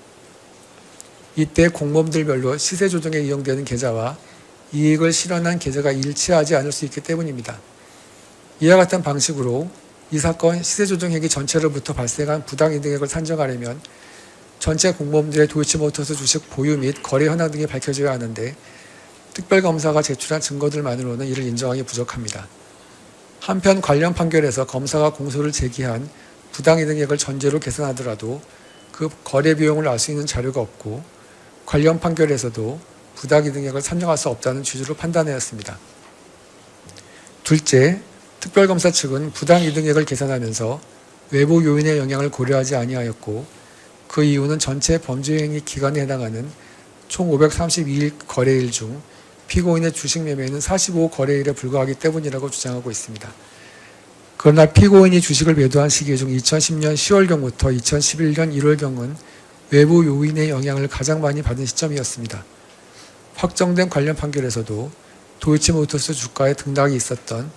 이때 공범들별로 시세조정에 이용되는 계좌와 이익을 실현한 계좌가 일치하지 않을 수 있기 때문입니다. 이와 같은 방식으로 이 사건 시세조정행위 전체로부터 발생한 부당이득액을 산정하려면 전체 공범들의 도이치모터스 주식 보유 및 거래 현황 등이 밝혀져야 하는데, 특별검사가 제출한 증거들만으로는 이를 인정하기 부족합니다. 한편 관련 판결에서 검사가 공소를 제기한 부당이득액을 전제로 계산하더라도 그 거래 비용을 알 수 있는 자료가 없고, 관련 판결에서도 부당이득액을 산정할 수 없다는 취지로 판단하였습니다. 둘째, 특별검사 측은 부당이득액을 계산하면서 외부 요인의 영향을 고려하지 아니하였고, 그 이유는 전체 범죄행위 기간에 해당하는 총 532일 거래일 중 피고인의 주식 매매는 45거래일에 불과하기 때문이라고 주장하고 있습니다. 그러나 피고인이 주식을 매도한 시기 중 2010년 10월경부터 2011년 1월경은 외부 요인의 영향을 가장 많이 받은 시점이었습니다. 확정된 관련 판결에서도 도이치모터스 주가의 등락이 있었던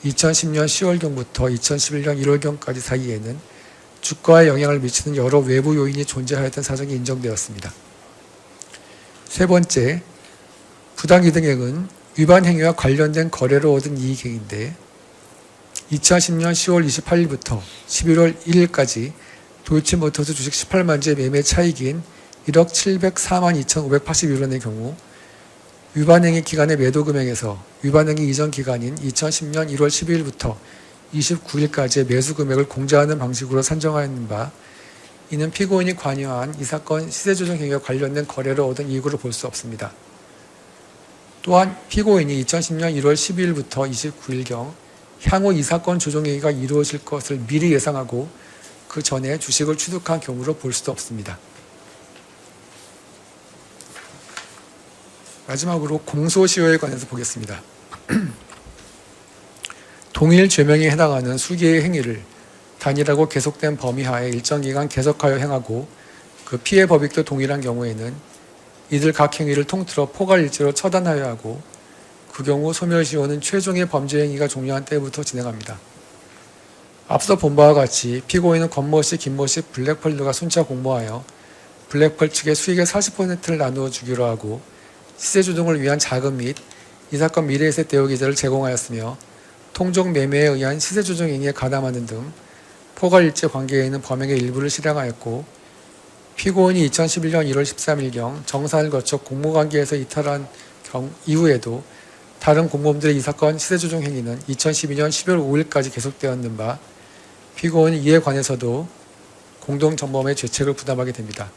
2010년 10월경부터 2011년 1월경까지 사이에는 주가에 영향을 미치는 여러 외부 요인이 존재하였던 사정이 인정되었습니다. 세 번째, 부당이득액은 위반 행위와 관련된 거래로 얻은 이익액인데 2010년 10월 28일부터 11월 1일까지 도이치모터스 주식 18만 주의 매매 차익인 1억 704만 2,581원의 경우 위반행위 기간의 매도 금액에서 위반행위 이전 기간인 2010년 1월 12일부터 29일까지의 매수 금액을 공제하는 방식으로 산정하였는 바 이는 피고인이 관여한 이 사건 시세조정 행위와 관련된 거래로 얻은 이익으로 볼 수 없습니다. 또한 피고인이 2010년 1월 12일부터 29일경 향후 이 사건 조정행위가 이루어질 것을 미리 예상하고 그 전에 주식을 취득한 경우로 볼 수도 없습니다. 마지막으로 공소시효에 관해서 보겠습니다. 동일 죄명에 해당하는 수개의 행위를 단일하고 계속된 범위 하에 일정 기간 계속하여 행하고 그 피해 법익도 동일한 경우에는 이들 각 행위를 통틀어 포괄일체로 처단하여야 하고 그 경우 소멸시효는 최종의 범죄 행위가 종료한 때부터 진행합니다. 앞서 본 바와 같이 피고인은 권모씨, 김모씨, 블랙펄드가 순차 공모하여 블랙펄 측에 수익의 40%를 나누어 주기로 하고 시세 조정을 위한 자금 및 이 사건 미래에세 대여 기자를 제공하였으며 통정 매매에 의한 시세 조정 행위에 가담하는 등 포괄일체 관계에 있는 범행의 일부를 실행하였고 피고인이 2011년 1월 13일경 정산을 거쳐 공모관계에서 이탈한 이후에도 다른 공모범들의 이 사건 시세 조정 행위는 2012년 12월 5일까지 계속되었는 바 피고인은 이에 관해서도 공동정범의 죄책을 부담하게 됩니다.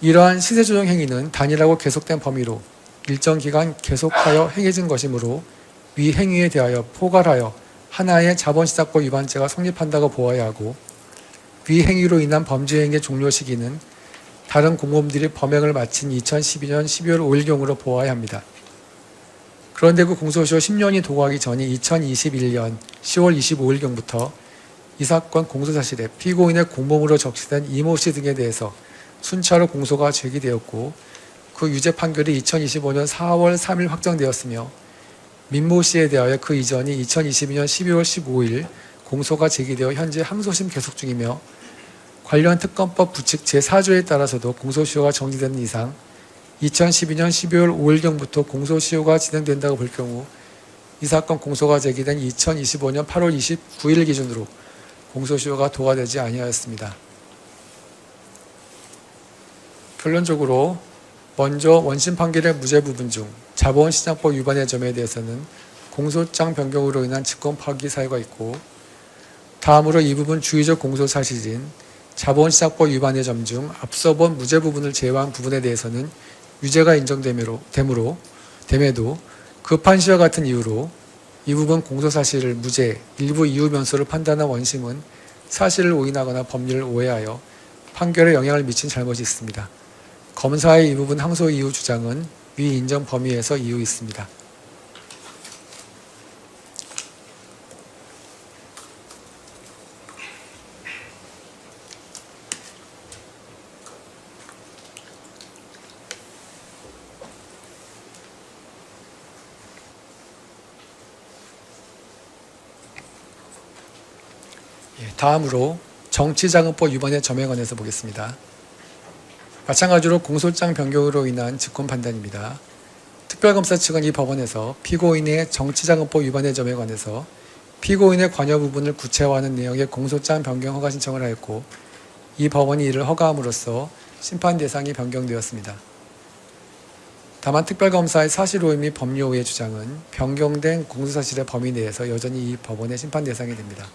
이러한 시세조정 행위는 단일하고 계속된 범위로 일정 기간 계속하여 행해진 것이므로 위 행위에 대하여 포괄하여 하나의 자본시장법 위반죄가 성립한다고 보아야 하고 위 행위로 인한 범죄 행위의 종료 시기는 다른 공범들이 범행을 마친 2012년 12월 5일경으로 보아야 합니다. 그런데 그 공소시효 10년이 도고하기 전인 2021년 10월 25일경부터 이 사건 공소사실에 피고인의 공범으로 적시된 이모씨 등에 대해서 순차로 공소가 제기되었고 그 유죄 판결이 2025년 4월 3일 확정되었으며 민모씨에 대하여 그 이전이 2022년 12월 15일 공소가 제기되어 현재 항소심 계속 중이며 관련 특검법 부칙 제4조에 따라서도 공소시효가 정지되는 이상 2012년 12월 5일경부터 공소시효가 진행된다고 볼 경우 이 사건 공소가 제기된 2025년 8월 29일 기준으로 공소시효가 도과되지 아니하였습니다. 결론적으로 먼저 원심 판결의 무죄 부분 중 자본시장법 위반의 점에 대해서는 공소장 변경으로 인한 직권 파기 사유가 있고 다음으로 이 부분 주의적 공소 사실인 자본시장법 위반의 점 중 앞서 본 무죄 부분을 제외한 부분에 대해서는 유죄가 인정됨에도 급한 시와 같은 이유로 이 부분 공소 사실을 무죄, 일부 이유 변소를 판단한 원심은 사실을 오인하거나 법리를 오해하여 판결에 영향을 미친 잘못이 있습니다. 검사의 이 부분 항소 이유 주장은 위 인정 범위에서 이유 있습니다. 다음으로 정치자금법 위반의 점에 관해서 보겠습니다. 마찬가지로 공소장 변경으로 인한 직권 판단입니다. 특별검사 측은 이 법원에서 피고인의 정치자금법 위반의 점에 관해서 피고인의 관여 부분을 구체화하는 내용의 공소장 변경 허가 신청을 하였고 이 법원이 이를 허가함으로써 심판 대상이 변경되었습니다. 다만 특별검사의 사실오해 및 법리오해의 주장은 변경된 공소사실의 범위 내에서 여전히 이 법원의 심판 대상이 됩니다.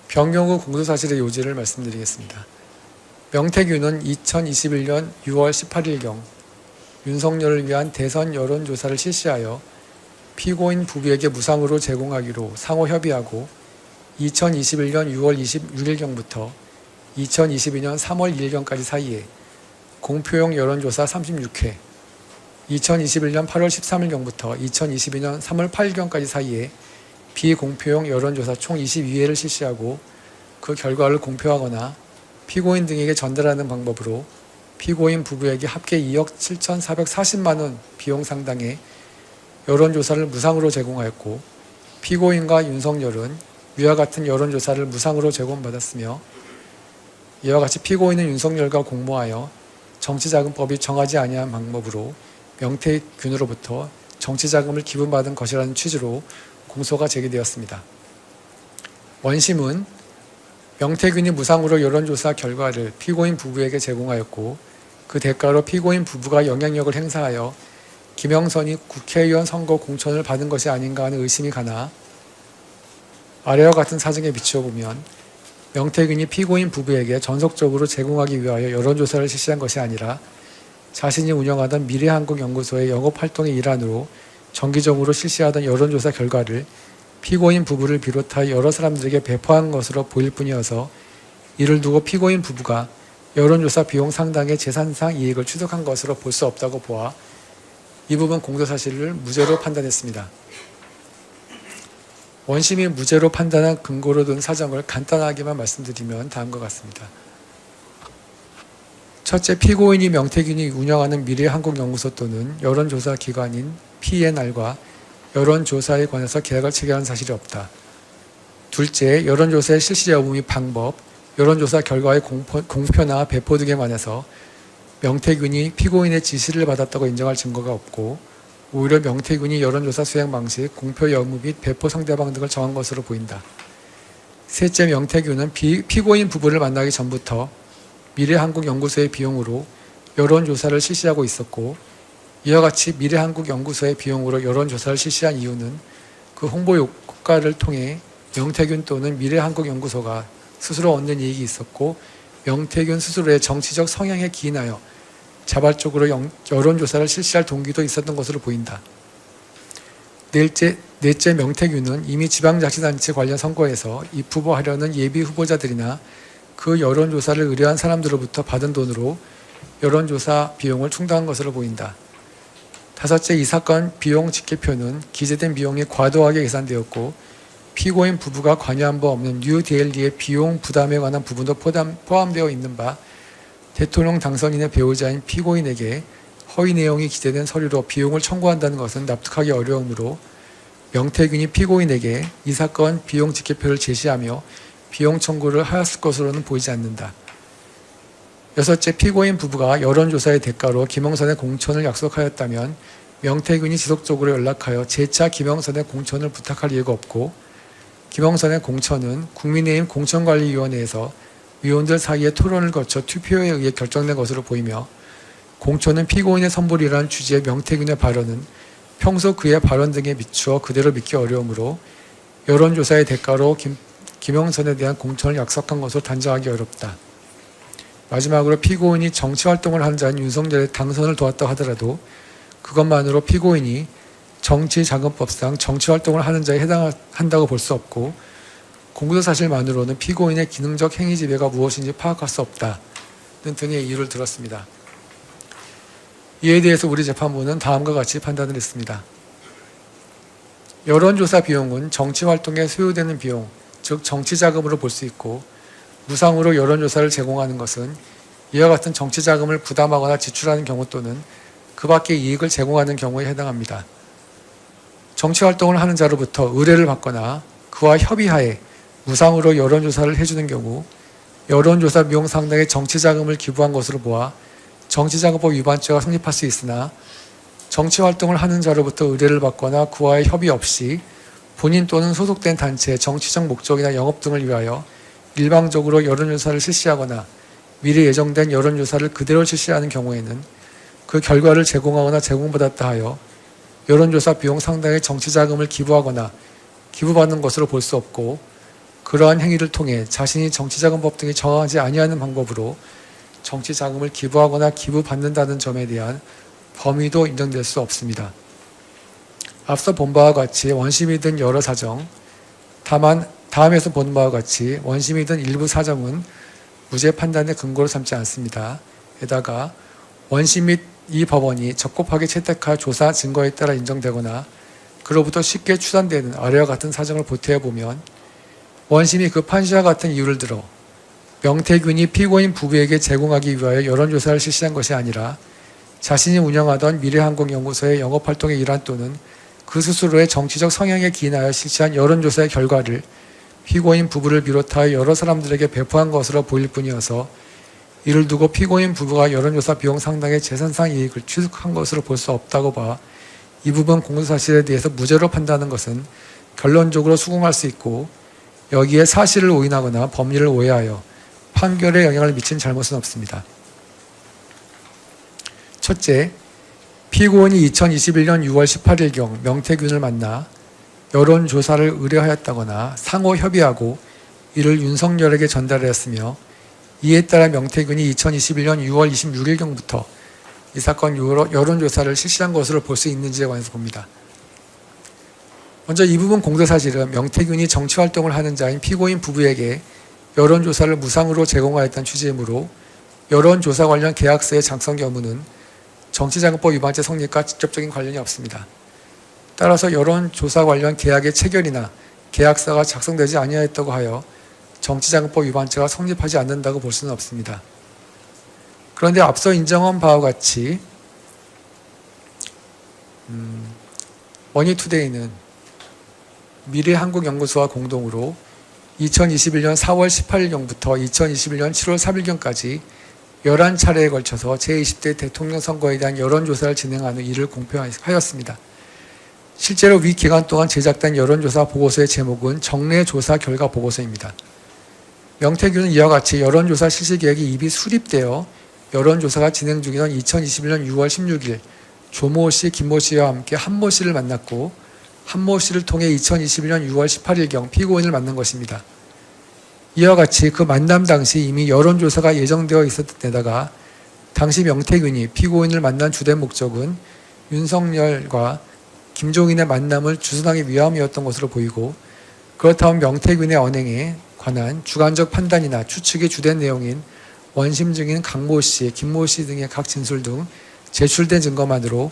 변경 후 공소사실의 요지를 말씀드리겠습니다. 명태균은 2021년 6월 18일경 윤석열을 위한 대선 여론조사를 실시하여 피고인 부부에게 무상으로 제공하기로 상호 협의하고 2021년 6월 26일경부터 2022년 3월 1일경까지 사이에 공표용 여론조사 36회, 2021년 8월 13일경부터 2022년 3월 8일경까지 사이에 비공표용 여론조사 총 22회를 실시하고 그 결과를 공표하거나 피고인 등에게 전달하는 방법으로 피고인 부부에게 합계 2억 7,440만 원 비용 상당의 여론조사를 무상으로 제공하였고, 피고인과 윤석열은 위와 같은 여론조사를 무상으로 제공받았으며, 이와 같이 피고인은 윤석열과 공모하여 정치자금법이 정하지 아니한 방법으로 명태균으로부터 정치자금을 기부받은 것이라는 취지로 공소가 제기되었습니다. 원심은 명태균이 무상으로 여론조사 결과를 피고인 부부에게 제공하였고, 그 대가로 피고인 부부가 영향력을 행사하여 김영선이 국회의원 선거 공천을 받은 것이 아닌가 하는 의심이 가나, 아래와 같은 사정에 비추어 보면 명태균이 피고인 부부에게 전속적으로 제공하기 위하여 여론조사를 실시한 것이 아니라 자신이 운영하던 미래한국연구소의 영업활동의 일환으로 정기적으로 실시하던 여론조사 결과를 피고인 부부를 비롯하여 여러 사람들에게 배포한 것으로 보일 뿐이어서, 이를 두고 피고인 부부가 여론조사 비용 상당의 재산상 이익을 취득한 것으로 볼 수 없다고 보아 이 부분 공소사실을 무죄로 판단했습니다. 원심이 무죄로 판단한 근거로 둔 사정을 간단하게만 말씀드리면 다음과 같습니다. 첫째, 피고인이 명태균이 운영하는 미래한국연구소 또는 여론조사 기관인 PNR과 여론조사에 관해서 계약을 체결한 사실이 없다. 둘째, 여론조사의 실시 여부 및 방법, 여론조사 결과의 공표나 배포 등에 관해서 명태균이 피고인의 지시를 받았다고 인정할 증거가 없고, 오히려 명태균이 여론조사 수행 방식, 공표 여부 및 배포 상대방 등을 정한 것으로 보인다. 셋째, 명태균은 피고인 부부를 만나기 전부터 미래한국연구소의 비용으로 여론조사를 실시하고 있었고, 이와 같이 미래한국연구소의 비용으로 여론조사를 실시한 이유는 그 홍보 효과를 통해 명태균 또는 미래한국연구소가 스스로 얻는 이익이 있었고, 명태균 스스로의 정치적 성향에 기인하여 자발적으로 여론조사를 실시할 동기도 있었던 것으로 보인다. 넷째, 명태균은 이미 지방자치단체 관련 선거에서 입후보하려는 예비 후보자들이나 그 여론조사를 의뢰한 사람들로부터 받은 돈으로 여론조사 비용을 충당한 것으로 보인다. 다섯째, 이 사건 비용 집계표는 기재된 비용이 과도하게 계산되었고, 피고인 부부가 관여한 바 없는 뉴데일리의 비용 부담에 관한 부분도 포함되어 있는 바, 대통령 당선인의 배우자인 피고인에게 허위 내용이 기재된 서류로 비용을 청구한다는 것은 납득하기 어려우므로 명태균이 피고인에게 이 사건 비용 집계표를 제시하며 비용 청구를 하였을 것으로는 보이지 않는다. 여섯째, 피고인 부부가 여론조사의 대가로 김영선의 공천을 약속하였다면 명태균이 지속적으로 연락하여 재차 김영선의 공천을 부탁할 이유가 없고, 김영선의 공천은 국민의힘 공천관리위원회에서 위원들 사이에 토론을 거쳐 투표에 의해 결정된 것으로 보이며, 공천은 피고인의 선물이라는 취지의 명태균의 발언은 평소 그의 발언 등에 비추어 그대로 믿기 어려우므로 여론조사의 대가로 김영선에 대한 공천을 약속한 것으로 단정하기 어렵다. 마지막으로 피고인이 정치활동을 하는 자인 윤석열의 당선을 도왔다고 하더라도 그것만으로 피고인이 정치자금법상 정치활동을 하는 자에 해당한다고 볼 수 없고, 공소사실만으로는 피고인의 기능적 행위 지배가 무엇인지 파악할 수 없다는 등의 이유를 들었습니다. 이에 대해서 우리 재판부는 다음과 같이 판단을 했습니다. 여론조사 비용은 정치활동에 소요되는 비용, 즉 정치자금으로 볼 수 있고, 무상으로 여론조사를 제공하는 것은 이와 같은 정치자금을 부담하거나 지출하는 경우 또는 그 밖의 이익을 제공하는 경우에 해당합니다. 정치활동을 하는 자로부터 의뢰를 받거나 그와 협의하에 무상으로 여론조사를 해주는 경우 여론조사 비용 상당의 정치자금을 기부한 것으로 보아 정치자금법 위반죄가 성립할 수 있으나, 정치활동을 하는 자로부터 의뢰를 받거나 그와의 협의 없이 본인 또는 소속된 단체의 정치적 목적이나 영업 등을 위하여 일방적으로 여론조사를 실시하거나 미리 예정된 여론조사를 그대로 실시하는 경우에는 그 결과를 제공하거나 제공받았다 하여 여론조사 비용 상당의 정치자금을 기부하거나 기부받는 것으로 볼 수 없고, 그러한 행위를 통해 자신이 정치자금법 등이 정하지 아니하는 방법으로 정치자금을 기부하거나 기부받는다는 점에 대한 범위도 인정될 수 없습니다. 앞서 본 바와 같이 원심이 든 여러 사정, 다만 다음에서 본 바와 같이 원심이 든 일부 사정은 무죄 판단의 근거로 삼지 않습니다. 게다가 원심 및 이 법원이 적법하게 채택할 조사 증거에 따라 인정되거나 그로부터 쉽게 추산되는 아래와 같은 사정을 보태어 보면, 원심이 그 판시와 같은 이유를 들어 명태균이 피고인 부부에게 제공하기 위하여 여론조사를 실시한 것이 아니라 자신이 운영하던 미래항공연구소의 영업활동의 일환 또는 그 스스로의 정치적 성향에 기인하여 실시한 여론조사의 결과를 피고인 부부를 비롯하여 여러 사람들에게 배포한 것으로 보일 뿐이어서 이를 두고 피고인 부부가 여론조사 비용 상당의 재산상 이익을 취득한 것으로 볼 수 없다고 봐 이 부분 공소사실에 대해서 무죄로 판단하는 것은 결론적으로 수긍할 수 있고 여기에 사실을 오인하거나 법리를 오해하여 판결에 영향을 미친 잘못은 없습니다. 첫째, 피고인이 2021년 6월 18일경 명태균을 만나 여론조사를 의뢰하였다거나 상호 협의하고 이를 윤석열에게 전달하였으며 이에 따라 명태균이 2021년 6월 26일경부터 이 사건 여론조사를 실시한 것으로 볼 수 있는지에 관해서 봅니다. 먼저 이 부분 공소사실은 명태균이 정치활동을 하는 자인 피고인 부부에게 여론조사를 무상으로 제공하였다는 취지이므로 여론조사 관련 계약서의 작성 여부는 정치자금법 위반죄 성립과 직접적인 관련이 없습니다. 따라서 여론조사 관련 계약의 체결이나 계약서가 작성되지 아니하였다고 하여 정치자금법 위반죄가 성립하지 않는다고 볼 수는 없습니다. 그런데 앞서 인정한 바와 같이 머니투데이는 미래한국연구소와 공동으로 2021년 4월 18일경부터 2021년 7월 3일경까지 11차례에 걸쳐서 제20대 대통령 선거에 대한 여론조사를 진행한 후 이를 공표하였습니다. 실제로 위 기간 동안 제작된 여론조사 보고서의 제목은 정례조사 결과 보고서입니다. 명태균은 이와 같이 여론조사 실시계획이 이미 수립되어 여론조사가 진행 중이던 2021년 6월 16일 조모 씨, 김모 씨와 함께 한모 씨를 만났고 한모 씨를 통해 2021년 6월 18일경 피고인을 만난 것입니다. 이와 같이 그 만남 당시 이미 여론조사가 예정되어 있었던 데다가 당시 명태균이 피고인을 만난 주된 목적은 윤석열과 김종인의 만남을 주선하기 위함이었던 것으로 보이고 그렇다면 명태균의 언행에 관한 주관적 판단이나 추측의 주된 내용인 원심 증인 강모 씨, 김모 씨 등의 각 진술 등 제출된 증거만으로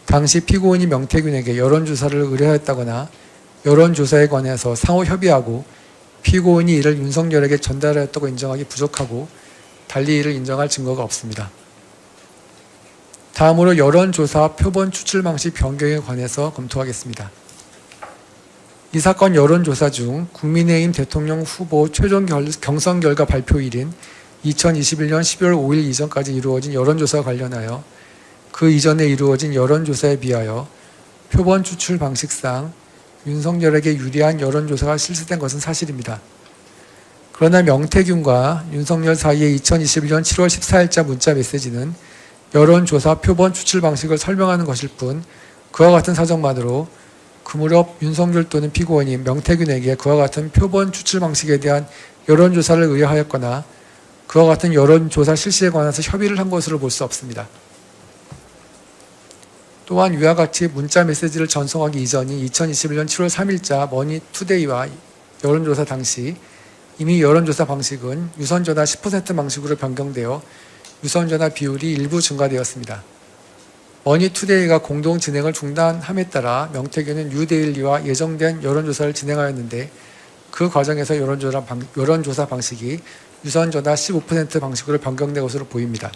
당시 피고인이 명태균에게 여론조사를 의뢰하였다거나 여론조사에 관해서 상호 협의하고 피고인이 이를 윤석열에게 전달하였다고 인정하기 부족하고 달리 이를 인정할 증거가 없습니다. 다음으로 여론조사 표본 추출 방식 변경에 관해서 검토하겠습니다. 이 사건 여론조사 중 국민의힘 대통령 후보 최종 경선 결과 발표일인 2021년 12월 5일 이전까지 이루어진 여론조사와 관련하여 그 이전에 이루어진 여론조사에 비하여 표본 추출 방식상 윤석열에게 유리한 여론조사가 실시된 것은 사실입니다. 그러나 명태균과 윤석열 사이의 2021년 7월 14일자 문자 메시지는 여론조사 표본 추출 방식을 설명하는 것일 뿐 그와 같은 사정만으로 그 무렵 윤석열 또는 피고인이 명태균에게 그와 같은 표본 추출 방식에 대한 여론조사를 의뢰하였거나 그와 같은 여론조사 실시에 관해서 협의를 한 것으로 볼 수 없습니다. 또한 위와 같이 문자 메시지를 전송하기 이전인 2021년 7월 3일자 머니투데이와 여론조사 당시 이미 여론조사 방식은 유선전화 10% 방식으로 변경되어 유선전화 비율이 일부 증가되었습니다. 머니투데이가 공동 진행을 중단함에 따라 명태균은 뉴데일리와 예정된 여론조사를 진행하였는데 그 과정에서 여론조사 방식이 유선전화 15% 방식으로 변경된 것으로 보입니다.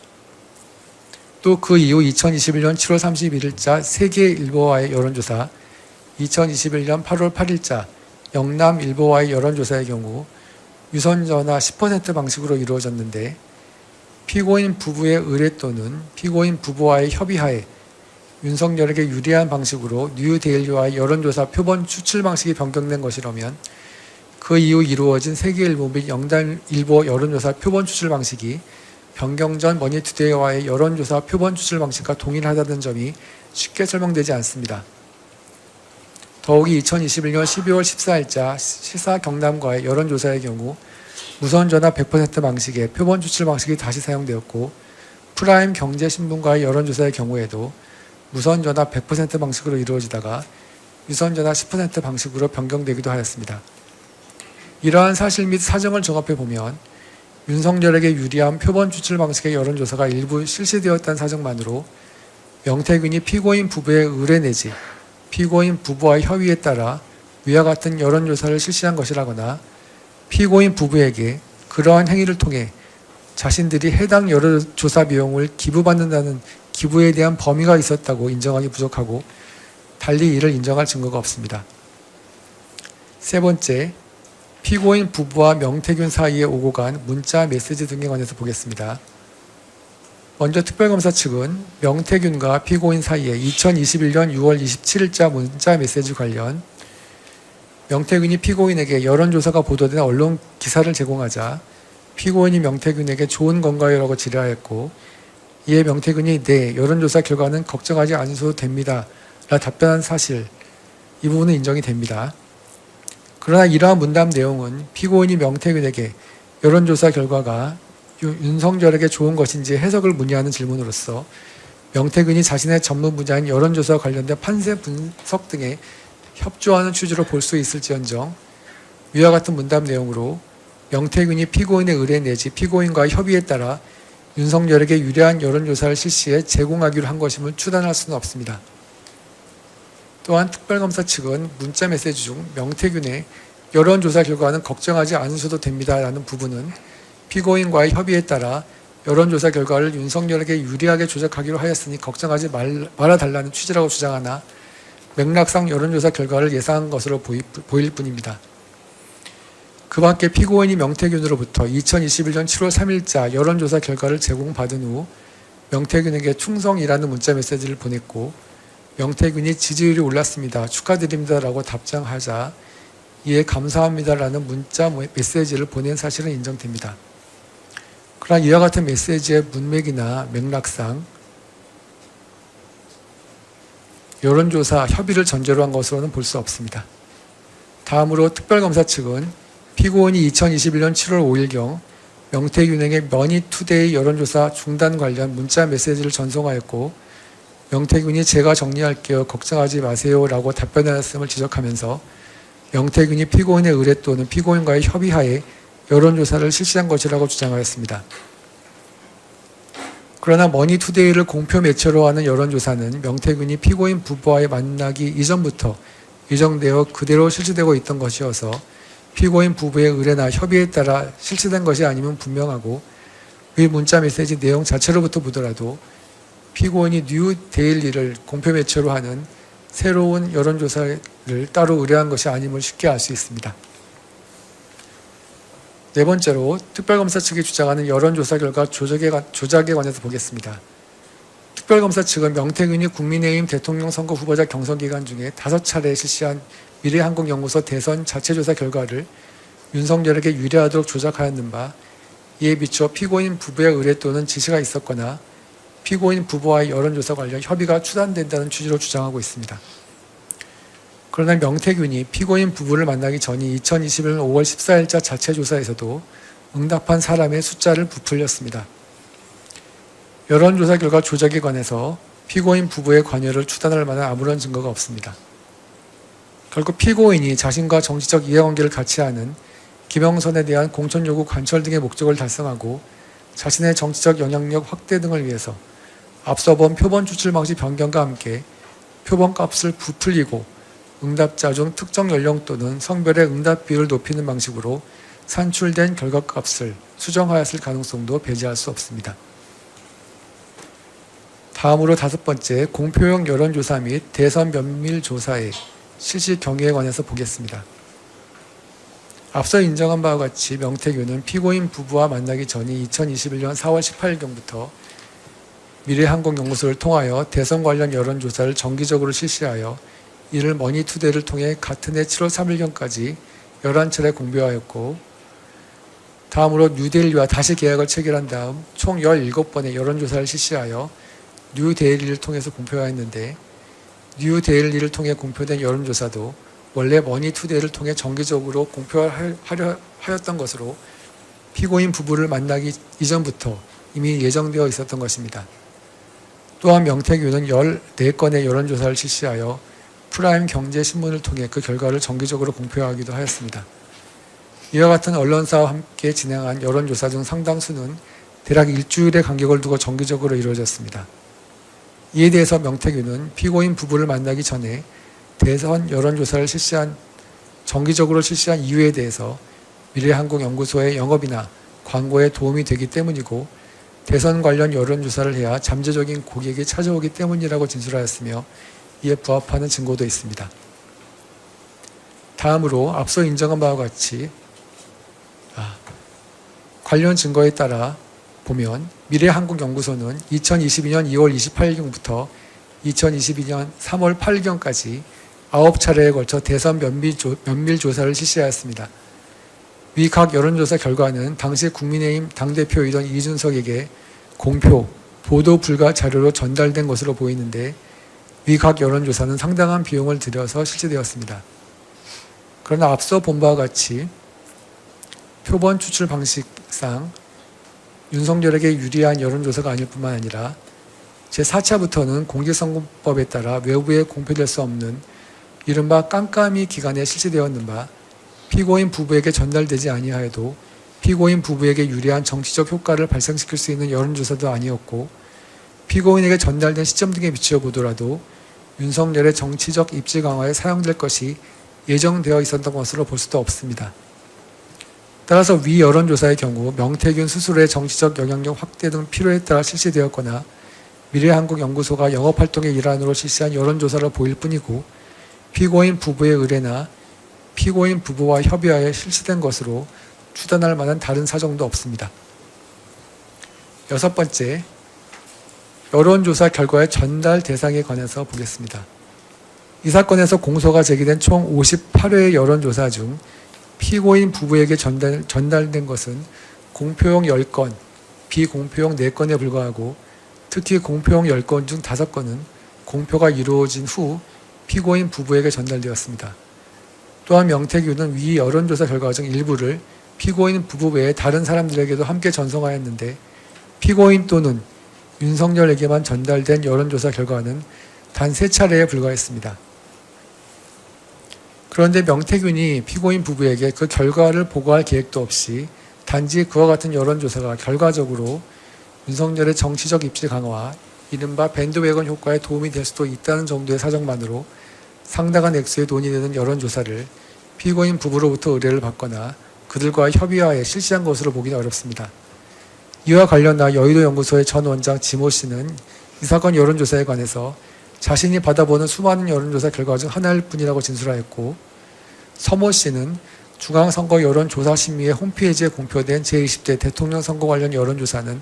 또 그 이후 2021년 7월 31일자 세계일보와의 여론조사, 2021년 8월 8일자 영남일보와의 여론조사의 경우 유선전화 10% 방식으로 이루어졌는데 피고인 부부의 의뢰 또는 피고인 부부와의 협의하에 윤석열에게 유리한 방식으로 뉴데일리와의 여론조사 표본 추출 방식이 변경된 것이라면 그 이후 이루어진 세계일보 및 영남일보 여론조사 표본 추출 방식이 변경 전 머니투데이와의 여론조사 표본 추출 방식과 동일하다는 점이 쉽게 설명되지 않습니다. 더욱이 2021년 12월 14일자 시사경남과의 여론조사의 경우 무선전화 100% 방식의 표본 추출 방식이 다시 사용되었고 프라임 경제신문과의 여론조사의 경우에도 무선전화 100% 방식으로 이루어지다가 유선전화 10% 방식으로 변경되기도 하였습니다. 이러한 사실 및 사정을 종합해 보면 윤석열에게 유리한 표본 추출 방식의 여론조사가 일부 실시되었다는 사정만으로 명태균이 피고인 부부의 의뢰 내지 피고인 부부와의 협의에 따라 위와 같은 여론조사를 실시한 것이라거나 피고인 부부에게 그러한 행위를 통해 자신들이 해당 여론조사 비용을 기부받는다는 기부에 대한 범위가 있었다고 인정하기 부족하고 달리 이를 인정할 증거가 없습니다. 세 번째, 피고인 부부와 명태균 사이에 오고 간 문자 메시지 등에 관해서 보겠습니다. 먼저 특별검사 측은 명태균과 피고인 사이에 2021년 6월 27일자 문자 메시지 관련 명태균이 피고인에게 여론조사가 보도된 언론 기사를 제공하자 피고인이 명태균에게 좋은 건가요라고 질의하였고 이에 명태균이 네, 여론조사 결과는 걱정하지 않으셔도 됩니다 라 답변한 사실, 이 부분은 인정이 됩니다. 그러나 이러한 문답 내용은 피고인이 명태균에게 여론조사 결과가 윤석열에게 좋은 것인지 해석을 문의하는 질문으로서 명태균이 자신의 전문 분야인 여론조사와 관련된 판세 분석 등에 협조하는 취지로 볼 수 있을지언정 위와 같은 문답 내용으로 명태균이 피고인의 의뢰 내지 피고인과의 협의에 따라 윤석열에게 유리한 여론조사를 실시해 제공하기로 한 것임을 추단할 수는 없습니다. 또한 특별검사 측은 문자 메시지 중 명태균의 여론조사 결과는 걱정하지 않으셔도 됩니다 라는 부분은 피고인과의 협의에 따라 여론조사 결과를 윤석열에게 유리하게 조작하기로 하였으니 걱정하지 말아달라는 취지라고 주장하나 맥락상 여론조사 결과를 예상한 것으로 보일 뿐입니다. 그 밖에 피고인이 명태균으로부터 2021년 7월 3일자 여론조사 결과를 제공받은 후 명태균에게 충성이라는 문자 메시지를 보냈고 명태균이 지지율이 올랐습니다. 축하드립니다 라고 답장하자 이에 감사합니다 라는 문자 메시지를 보낸 사실은 인정됩니다. 그러나 이와 같은 메시지의 문맥이나 맥락상 여론조사 협의를 전제로 한 것으로는 볼 수 없습니다. 다음으로 특별검사 측은 피고인이 2021년 7월 5일경 명태균에게 머니투데이 여론조사 중단 관련 문자 메시지를 전송하였고 명태균이 제가 정리할게요. 걱정하지 마세요 라고 답변하였음을 지적하면서 명태균이 피고인의 의뢰 또는 피고인과의 협의하에 여론조사를 실시한 것이라고 주장하였습니다. 그러나 머니투데이를 공표 매체로 하는 여론조사는 명태균이 피고인 부부와의 만나기 이전부터 예정되어 그대로 실시되고 있던 것이어서 피고인 부부의 의뢰나 협의에 따라 실시된 것이 아니면 분명하고 위 문자 메시지 내용 자체로부터 보더라도 피고인이 뉴데일리를 공표 매체로 하는 새로운 여론조사를 따로 의뢰한 것이 아님을 쉽게 알 수 있습니다. 네 번째로 특별검사 측이 주장하는 여론조사 결과 조작에 관해서 보겠습니다. 특별검사 측은 명태균이 국민의힘 대통령 선거 후보자 경선 기간 중에 5차례 실시한 미래한국연구소 대선 자체조사 결과를 윤석열에게 유리하도록 조작하였는 바 이에 비춰 피고인 부부의 의뢰 또는 지시가 있었거나 피고인 부부와의 여론조사 관련 협의가 추단된다는 취지로 주장하고 있습니다. 그러나 명태균이 피고인 부부를 만나기 전인 2021년 5월 14일자 자체조사에서도 응답한 사람의 숫자를 부풀렸습니다. 여론조사 결과 조작에 관해서 피고인 부부의 관여를 추단할 만한 아무런 증거가 없습니다. 결국 피고인이 자신과 정치적 이해관계를 같이 하는 김영선에 대한 공천요구 관철 등의 목적을 달성하고 자신의 정치적 영향력 확대 등을 위해서 앞서 본 표본 추출 방식 변경과 함께 표본값을 부풀리고 응답자 중 특정 연령 또는 성별의 응답 비율을 높이는 방식으로 산출된 결과값을 수정하였을 가능성도 배제할 수 없습니다. 다음으로 5번째, 공표용 여론조사 및 대선 면밀조사의 실시 경위에 관해서 보겠습니다. 앞서 인정한 바와 같이 명태균은 피고인 부부와 만나기 전인 2021년 4월 18일경부터 미래한국연구소를 통하여 대선 관련 여론조사를 정기적으로 실시하여 이를 머니투데이를 통해 같은 해 7월 3일경까지 11차례 공표하였고 다음으로 뉴데일리와 다시 계약을 체결한 다음 총 17번의 여론조사를 실시하여 뉴데일리를 통해서 공표하였는데 뉴데일리를 통해 공표된 여론조사도 원래 머니투데이를 통해 정기적으로 공표하려 하였던 것으로 피고인 부부를 만나기 이전부터 이미 예정되어 있었던 것입니다. 또한 명태균은 14건의 여론조사를 실시하여 프라임 경제신문을 통해 그 결과를 정기적으로 공표하기도 하였습니다. 이와 같은 언론사와 함께 진행한 여론조사 중 상당수는 대략 일주일의 간격을 두고 정기적으로 이루어졌습니다. 이에 대해서 명태균은 피고인 부부를 만나기 전에 대선 여론조사를 정기적으로 실시한 이유에 대해서 미래한국연구소의 영업이나 광고에 도움이 되기 때문이고 대선 관련 여론조사를 해야 잠재적인 고객이 찾아오기 때문이라고 진술하였으며 이에 부합하는 증거도 있습니다. 다음으로 앞서 인정한 바와 같이 관련 증거에 따라 보면 미래한국연구소는 2022년 2월 28일경부터 2022년 3월 8일경까지 9차례에 걸쳐 대선 면밀 조사를 실시하였습니다. 위 각 여론조사 결과는 당시 국민의힘 당대표이던 이준석에게 공표, 보도 불가 자료로 전달된 것으로 보이는데 위 각 여론조사는 상당한 비용을 들여서 실시되었습니다. 그러나 앞서 본 바와 같이 표본 추출 방식상 윤석열에게 유리한 여론조사가 아닐 뿐만 아니라 제4차부터는 공직선거법에 따라 외부에 공표될 수 없는 이른바 깜깜이 기간에 실시되었는 바 피고인 부부에게 전달되지 아니하여도 피고인 부부에게 유리한 정치적 효과를 발생시킬 수 있는 여론조사도 아니었고 피고인에게 전달된 시점 등에 비추어 보더라도 윤석열의 정치적 입지 강화에 사용될 것이 예정되어 있었던 것으로 볼 수도 없습니다. 따라서 위 여론조사의 경우 명태균 스스로의 정치적 영향력 확대 등 필요에 따라 실시되었거나 미래한국연구소가 영업활동의 일환으로 실시한 여론조사로 보일 뿐이고 피고인 부부의 의뢰나 피고인 부부와 협의하에 실시된 것으로 추단할 만한 다른 사정도 없습니다. 여섯 번째, 여론조사 결과의 전달 대상에 관해서 보겠습니다. 이 사건에서 공소가 제기된 총 58회의 여론조사 중 피고인 부부에게 전달된 것은 공표용 10건, 비공표용 4건에 불과하고 특히 공표용 10건 중 5건은 공표가 이루어진 후 피고인 부부에게 전달되었습니다. 또한 명태균은 위 여론조사 결과 중 일부를 피고인 부부 외에 다른 사람들에게도 함께 전송하였는데 피고인 또는 윤석열에게만 전달된 여론조사 결과는 단 3차례에 불과했습니다. 그런데 명태균이 피고인 부부에게 그 결과를 보고할 계획도 없이 단지 그와 같은 여론조사가 결과적으로 윤석열의 정치적 입지 강화와 이른바 밴드웨건 효과에 도움이 될 수도 있다는 정도의 사정만으로 상당한 액수의 돈이 드는 여론조사를 피고인 부부로부터 의뢰를 받거나 그들과의 협의하에 실시한 것으로 보기는 어렵습니다. 이와 관련하여 여의도연구소의 전 원장 지모 씨는 이 사건 여론조사에 관해서 자신이 받아보는 수많은 여론조사 결과 중 하나일 뿐이라고 진술하였고 서모 씨는 중앙선거 여론조사심의회 홈페이지에 공표된 제20대 대통령 선거 관련 여론조사는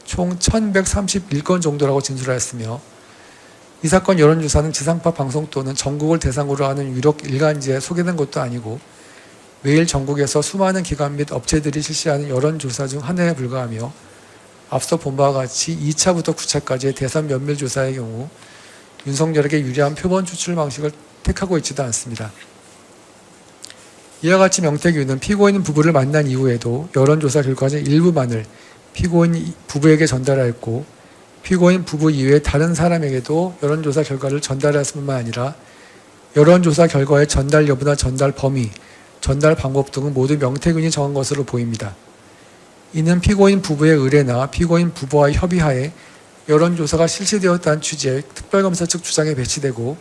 총 1131건 정도라고 진술하였으며 이 사건 여론조사는 지상파 방송 또는 전국을 대상으로 하는 유력 일간지에 소개된 것도 아니고 매일 전국에서 수많은 기관 및 업체들이 실시하는 여론조사 중 하나에 불과하며 앞서 본 바와 같이 2차부터 9차까지의 대선 면밀조사의 경우 윤석열에게 유리한 표본 추출 방식을 택하고 있지도 않습니다. 이와 같이 명태균은 피고인 부부를 만난 이후에도 여론조사 결과 중 일부만을 피고인 부부에게 전달하였고 피고인 부부 이외의 다른 사람에게도 여론조사 결과를 전달했을 뿐만 아니라 여론조사 결과의 전달 여부나 전달 범위, 전달 방법 등은 모두 명태균이 정한 것으로 보입니다. 이는 피고인 부부의 의뢰나 피고인 부부와의 협의하에 여론조사가 실시되었다는 취지의 특별검사 측 주장에 배치되고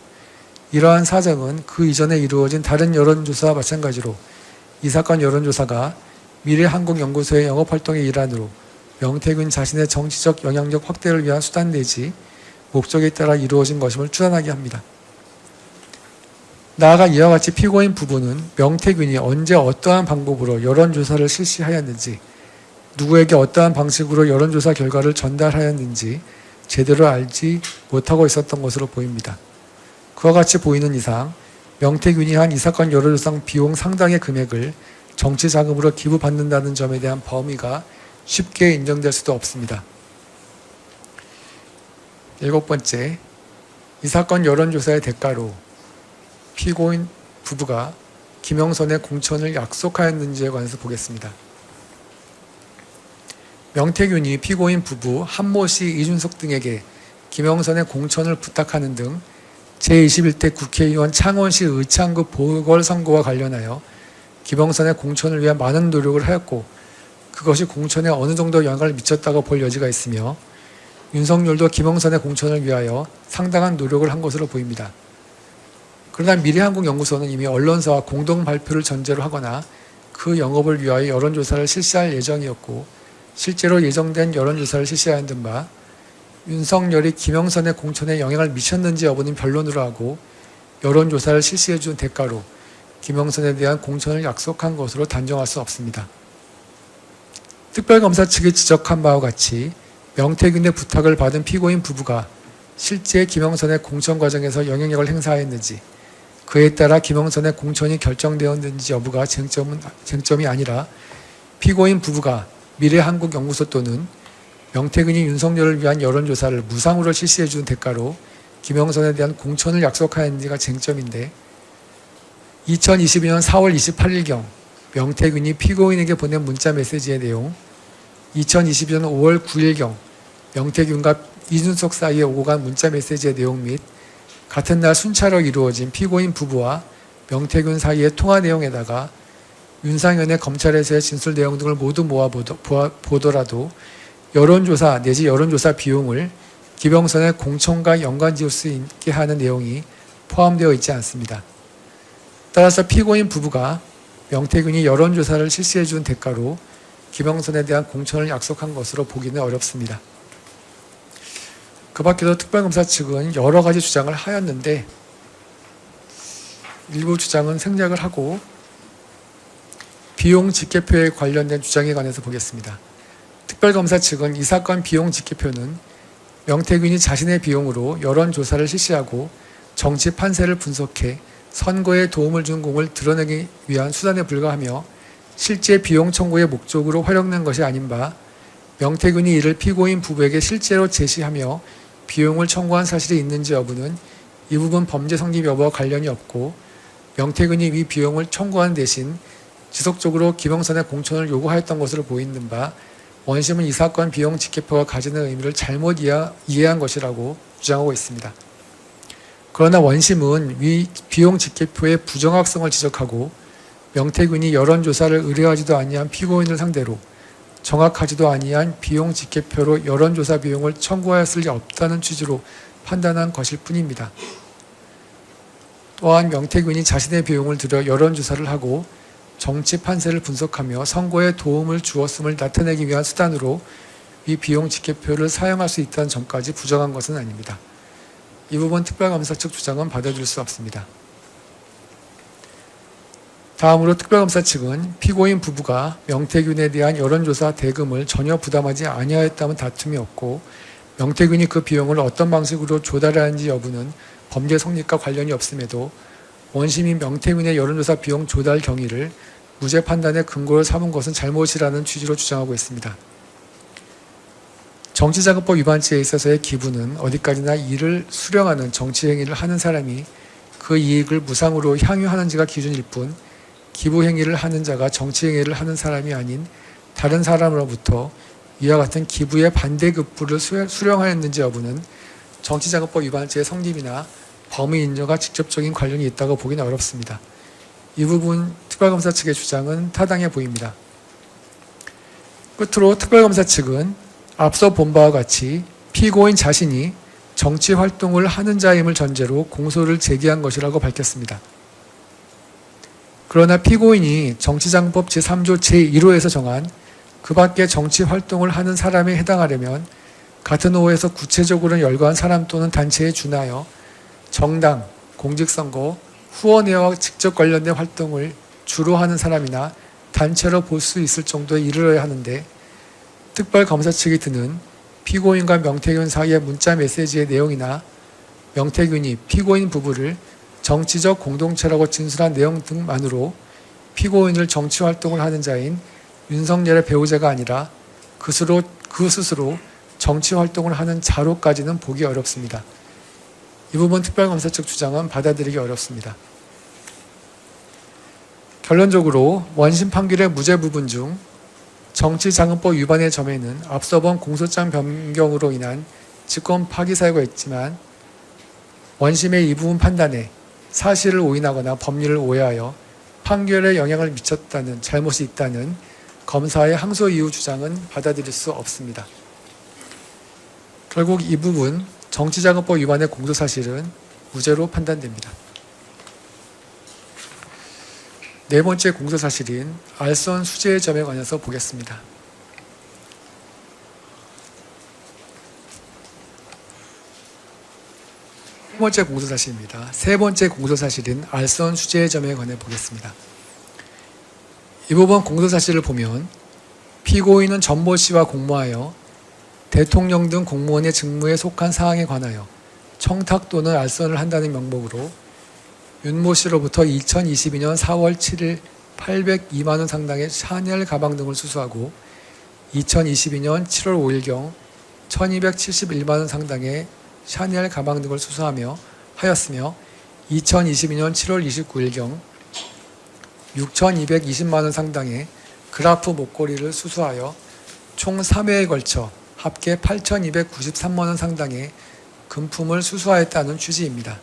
이러한 사정은 그 이전에 이루어진 다른 여론조사와 마찬가지로 이 사건 여론조사가 미래한국연구소의 영업활동의 일환으로 명태균 자신의 정치적 영향력 확대를 위한 수단 내지 목적에 따라 이루어진 것임을 추단하게 합니다. 나아가 이와 같이 피고인 부부는 명태균이 언제 어떠한 방법으로 여론조사를 실시하였는지 누구에게 어떠한 방식으로 여론조사 결과를 전달하였는지 제대로 알지 못하고 있었던 것으로 보입니다. 그와 같이 보이는 이상 명태균이 한 이 사건 여론조사 비용 상당의 금액을 정치자금으로 기부받는다는 점에 대한 범위가 쉽게 인정될 수도 없습니다. 7번째, 이 사건 여론조사의 대가로 피고인 부부가 김영선의 공천을 약속하였는지에 관해서 보겠습니다. 명태균이 피고인 부부 한모 씨, 이준석 등에게 김영선의 공천을 부탁하는 등 제21대 국회의원 창원시 의창구 보궐선거와 관련하여 김영선의 공천을 위한 많은 노력을 하였고 그것이 공천에 어느 정도 영향을 미쳤다고 볼 여지가 있으며 윤석열도 김영선의 공천을 위하여 상당한 노력을 한 것으로 보입니다. 그러나 미래한국연구소는 이미 언론사와 공동 발표를 전제로 하거나 그 영업을 위하여 여론조사를 실시할 예정이었고 실제로 예정된 여론조사를 실시하는 등 바 윤석열이 김영선의 공천에 영향을 미쳤는지 여부는 변론으로 하고 여론조사를 실시해 준 대가로 김영선에 대한 공천을 약속한 것으로 단정할 수 없습니다. 특별검사 측이 지적한 바와 같이 명태균의 부탁을 받은 피고인 부부가 실제 김영선의 공천 과정에서 영향력을 행사했는지 그에 따라 김영선의 공천이 결정되었는지 여부가 쟁점이 아니라 피고인 부부가 미래한국연구소 또는 명태균이 윤석열을 위한 여론조사를 무상으로 실시해 준 대가로 김영선에 대한 공천을 약속하였는지가 쟁점인데 2022년 4월 28일경 명태균이 피고인에게 보낸 문자 메시지의 내용, 2022년 5월 9일경 명태균과 이준석 사이에 오고 간 문자 메시지의 내용 및 같은 날 순차로 이루어진 피고인 부부와 명태균 사이의 통화 내용에다가 윤상현의 검찰에서의 진술 내용 등을 모두 모아 보더라도 여론조사 내지 여론조사 비용을 김영선의 공천과 연관지을 수 있게 하는 내용이 포함되어 있지 않습니다. 따라서 피고인 부부가 명태균이 여론조사를 실시해 준 대가로 김영선에 대한 공천을 약속한 것으로 보기는 어렵습니다. 그 밖에도 특별검사 측은 여러 가지 주장을 하였는데 일부 주장은 생략을 하고 비용 집계표에 관련된 주장에 관해서 보겠습니다. 특별검사 측은 이 사건 비용 집계표는 명태균이 자신의 비용으로 여론조사를 실시하고 정치 판세를 분석해 선거에 도움을 준 공을 드러내기 위한 수단에 불과하며 실제 비용 청구의 목적으로 활용된 것이 아닌 바 명태균이 이를 피고인 부부에게 실제로 제시하며 비용을 청구한 사실이 있는지 여부는 이 부분 범죄 성립 여부와 관련이 없고 명태균이 위 비용을 청구한 대신 지속적으로 김영선의 공천을 요구하였던 것으로 보이는 바 원심은 이 사건 비용 집계표가 가지는 의미를 잘못 이해한 것이라고 주장하고 있습니다. 그러나 원심은 위 비용 집계표의 부정확성을 지적하고 명태균이 여론조사를 의뢰하지도 아니한 피고인을 상대로 정확하지도 아니한 비용 집계표로 여론조사 비용을 청구하였을 리 없다는 취지로 판단한 것일 뿐입니다. 또한 명태균이 자신의 비용을 들여 여론조사를 하고 정치 판세를 분석하며 선거에 도움을 주었음을 나타내기 위한 수단으로 이 비용 집계표를 사용할 수 있다는 점까지 부정한 것은 아닙니다. 이 부분 특별검사 측 주장은 받아들일 수 없습니다. 다음으로 특별검사 측은 피고인 부부가 명태균에 대한 여론조사 대금을 전혀 부담하지 아니하였다면 다툼이 없고 명태균이 그 비용을 어떤 방식으로 조달하는지 여부는 범죄 성립과 관련이 없음에도 원심이 명태균의 여론조사 비용 조달 경위를 무죄 판단의 근거로 삼은 것은 잘못이라는 취지로 주장하고 있습니다. 정치자금법 위반죄에 있어서의 기부는 어디까지나 이를 수령하는 정치행위를 하는 사람이 그 이익을 무상으로 향유하는지가 기준일 뿐 기부행위를 하는 자가 정치행위를 하는 사람이 아닌 다른 사람으로부터 이와 같은 기부의 반대급부를 수령하였는지 여부는 정치자금법 위반죄의 성립이나 범의 인정과 직접적인 관련이 있다고 보기는 어렵습니다. 이 부분 특별검사 측의 주장은 타당해 보입니다. 끝으로 특별검사 측은 앞서 본 바와 같이 피고인 자신이 정치활동을 하는 자임을 전제로 공소를 제기한 것이라고 밝혔습니다. 그러나 피고인이 정치자금법 제3조 제1호에서 정한 그 밖에 정치활동을 하는 사람에 해당하려면 같은 호에서 구체적으로 열거한 사람 또는 단체에 준하여 정당, 공직선거, 후원회와 직접 관련된 활동을 주로 하는 사람이나 단체로 볼 수 있을 정도에 이르러야 하는데 특별검사 측이 드는 피고인과 명태균 사이의 문자 메시지의 내용이나 명태균이 피고인 부부를 정치적 공동체라고 진술한 내용 등만으로 피고인을 정치활동을 하는 자인 윤석열의 배우자가 아니라 그 스스로 정치활동을 하는 자로까지는 보기 어렵습니다. 이 부분 특별검사 측 주장은 받아들이기 어렵습니다. 결론적으로 원심 판결의 무죄 부분 중 정치자금법 위반의 점에는 앞서 본 공소장 변경으로 인한 직권 파기 사유가 있지만 원심의 이 부분 판단에 사실을 오인하거나 법리를 오해하여 판결에 영향을 미쳤다는 잘못이 있다는 검사의 항소 이유 주장은 받아들일 수 없습니다. 결국 이 부분 정치자금법 위반의 공소사실은 무죄로 판단됩니다. 네 번째 공소사실인 알선 수재의 점에 관해서 보겠습니다. 세 번째 공소사실입니다. 세 번째 공소사실인 알선 수재의 점에 관해 보겠습니다. 이 부분 공소사실을 보면 피고인은 전모 씨와 공모하여 대통령 등 공무원의 직무에 속한 사항에 관하여 청탁 또는 알선을 한다는 명목으로 윤모 씨로부터 2022년 4월 7일 802만 원 상당의 샤넬 가방 등을 수수하고 2022년 7월 5일경 1271만 원 상당의 샤넬 가방 등을 수수하며 하였으며 2022년 7월 29일경 6,220만 원 상당의 그라프 목걸이를 수수하여 총 3회에 걸쳐 합계 8,293만 원 상당의 금품을 수수하였다는 취지입니다.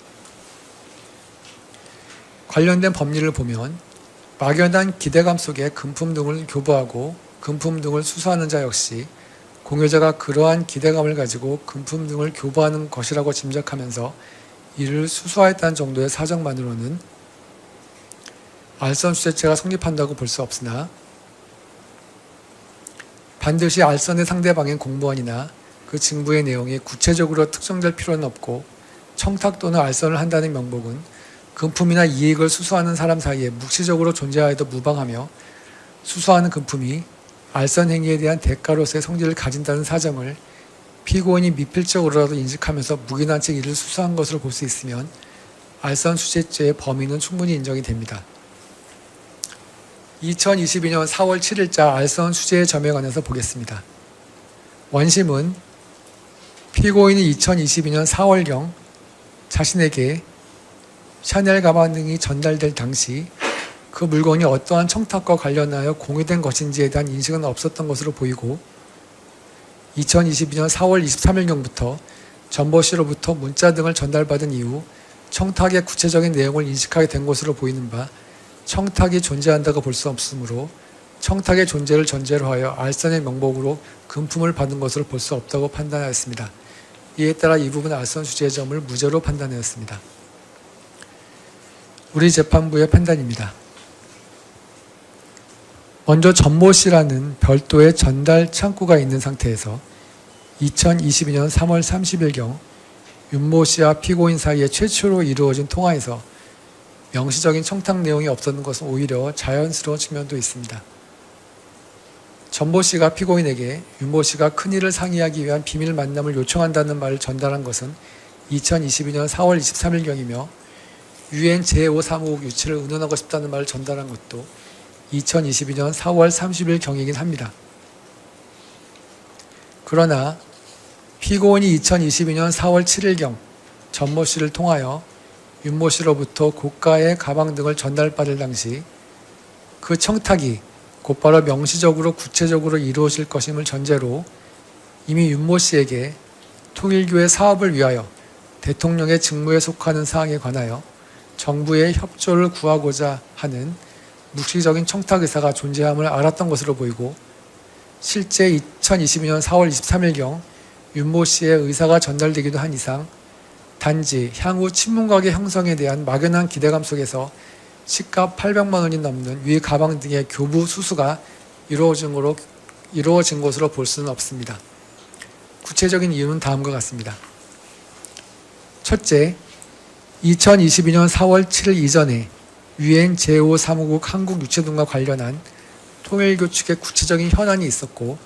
관련된 법리를 보면 막연한 기대감 속에 금품 등을 교부하고 금품 등을 수수하는 자 역시 공여자가 그러한 기대감을 가지고 금품 등을 교부하는 것이라고 짐작하면서 이를 수수하였다는 정도의 사정만으로는 알선 수재죄가 성립한다고 볼 수 없으나 반드시 알선의 상대방인 공무원이나 그 직무의 내용이 구체적으로 특정될 필요는 없고 청탁 또는 알선을 한다는 명목은 금품이나 이익을 수수하는 사람 사이에 묵시적으로 존재하여도 무방하며 수수하는 금품이 알선 행위에 대한 대가로서의 성질을 가진다는 사정을 피고인이 미필적으로라도 인식하면서 묵인한 채 이를 수수한 것으로 볼 수 있으면 알선 수재죄의 범위는 충분히 인정이 됩니다. 2022년 4월 7일자 알선 수재의 점에 관해서 보겠습니다. 원심은 피고인이 2022년 4월경 자신에게 샤넬 가방 등이 전달될 당시 그 물건이 어떠한 청탁과 관련하여 공유된 것인지에 대한 인식은 없었던 것으로 보이고 2022년 4월 23일경부터 전모 씨로부터 문자 등을 전달받은 이후 청탁의 구체적인 내용을 인식하게 된 것으로 보이는 바 청탁이 존재한다고 볼 수 없으므로 청탁의 존재를 전제로 하여 알선의 명목으로 금품을 받은 것으로 볼 수 없다고 판단하였습니다. 이에 따라 이 부분 알선 수재의 점을 무죄로 판단하였습니다. 우리 재판부의 판단입니다. 먼저 전모 씨라는 별도의 전달 창구가 있는 상태에서 2022년 3월 30일경 윤모 씨와 피고인 사이에 최초로 이루어진 통화에서 명시적인 청탁 내용이 없었는 것은 오히려 자연스러운 측면도 있습니다. 전모 씨가 피고인에게 윤모 씨가 큰일을 상의하기 위한 비밀 만남을 요청한다는 말을 전달한 것은 2022년 4월 23일경이며 유엔 제5사무국 유치를 의논하고 싶다는 말을 전달한 것도 2022년 4월 30일경이긴 합니다. 그러나 피고인이 2022년 4월 7일경 전모 씨를 통하여 윤모 씨로부터 고가의 가방 등을 전달받을 당시 그 청탁이 곧바로 명시적으로 구체적으로 이루어질 것임을 전제로 이미 윤모 씨에게 통일교의 사업을 위하여 대통령의 직무에 속하는 사항에 관하여 정부의 협조를 구하고자 하는 묵시적인 청탁 의사가 존재함을 알았던 것으로 보이고 실제 2022년 4월 23일경 윤모 씨의 의사가 전달되기도 한 이상 단지 향후 친문관계 형성에 대한 막연한 기대감 속에서 시가 800만 원이 넘는 위 가방 등의 교부 수수가 이루어진 것으로 볼 수는 없습니다. 구체적인 이유는 다음과 같습니다. 첫째, 2022년 4월 7일 이전에 유엔 제5사무국 한국 유치 등과 관련한 통일교 측의 구체적인 현안이 있었고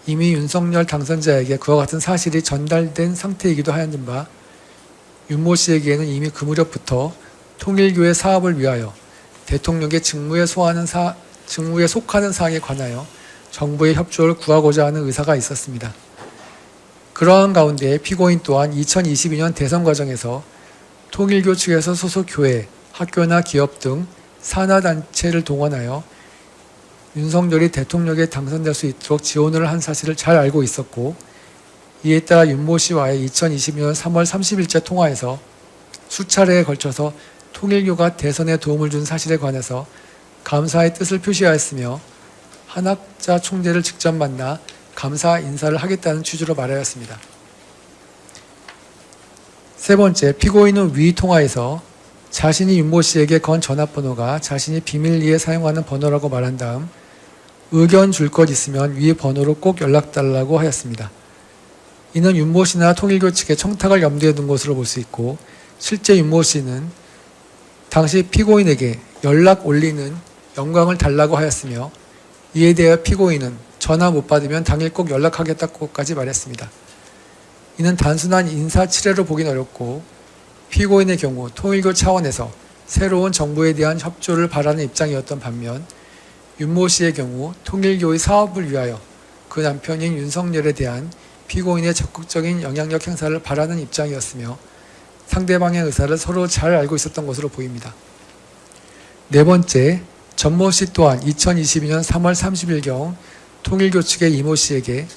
이미 윤석열 당선자에게 그와 같은 사실이 전달된 상태이기도 하였는 바 윤모 씨에게는 이미 그 무렵부터 통일교의 사업을 위하여 대통령의 직무에 속하는 사항에 관하여 정부의 협조를 구하고자 하는 의사가 있었습니다. 그러한 가운데 피고인 또한 2022년 대선 과정에서 통일교 측에서 소속 교회, 학교나 기업 등 산하단체를 동원하여 윤석열이 대통령에 당선될 수 있도록 지원을 한 사실을 잘 알고 있었고 이에 따라 윤모 씨와의 2022년 3월 30일째 통화에서 수차례에 걸쳐서 통일교가 대선에 도움을 준 사실에 관해서 감사의 뜻을 표시하였으며 한학자 총재를 직접 만나 감사 인사를 하겠다는 취지로 말하였습니다. 세 번째, 피고인은 위 통화에서 자신이 윤모 씨에게 건 전화번호가 자신이 비밀리에 사용하는 번호라고 말한 다음 의견 줄 것 있으면 위 번호로 꼭 연락달라고 하였습니다. 이는 윤모 씨나 통일교 측의 청탁을 염두에 둔 것으로 볼 수 있고, 실제 윤모 씨는 당시 피고인에게 연락 올리는 영광을 달라고 하였으며, 이에 대해 피고인은 전화 못 받으면 당일 꼭 연락하겠다고까지 말했습니다. 이는 단순한 인사치레로 보긴 어렵고, 피고인의 경우 통일교 차원에서 새로운 정부에 대한 협조를 바라는 입장이었던 반면, 윤모 씨의 경우 통일교의 사업을 위하여 그 남편인 윤석열에 대한 피고인의 적극적인 영향력 행사를 바라는 입장이었으며, 상대방의 의사를 서로 잘 알고 있었던 것으로 보입니다. 네 번째, 전모 씨 또한 2022년 3월 30일경 통일교 측의 이모 씨에게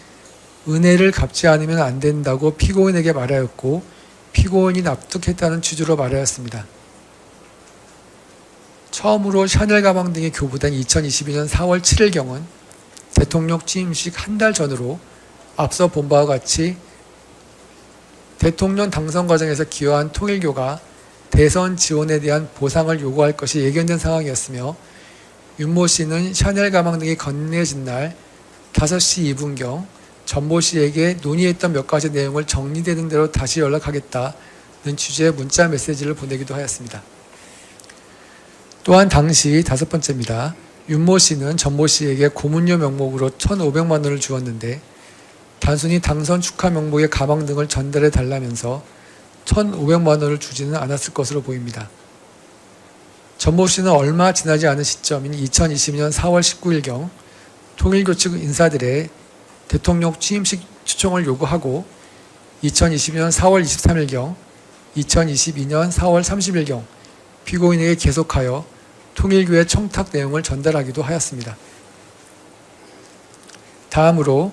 은혜를 갚지 않으면 안 된다고 피고인에게 말하였고, 피고인이 납득했다는 취지로 말하였습니다. 처음으로 샤넬 가방 등이 교부된 2022년 4월 7일경은 대통령 취임식 한 달 전으로 앞서 본 바와 같이 대통령 당선 과정에서 기여한 통일교가 대선 지원에 대한 보상을 요구할 것이 예견된 상황이었으며, 윤모 씨는 샤넬 가방 등이 건네진 날 5시 2분경 전모 씨에게 논의했던 몇 가지 내용을 정리되는 대로 다시 연락하겠다는 취지의 문자 메시지를 보내기도 하였습니다. 또한 당시 5번째입니다. 윤모 씨는 전모 씨에게 고문료 명목으로 1,500만 원을 주었는데, 단순히 당선 축하 명목의 가방 등을 전달해 달라면서 1,500만 원을 주지는 않았을 것으로 보입니다. 전모 씨는 얼마 지나지 않은 시점인 2022년 4월 19일경 통일교 측 인사들의 대통령 취임식 추천을 요구하고, 2022년 4월 23일경, 2022년 4월 30일경 피고인에게 계속하여 통일교의 청탁 내용을 전달하기도 하였습니다. 다음으로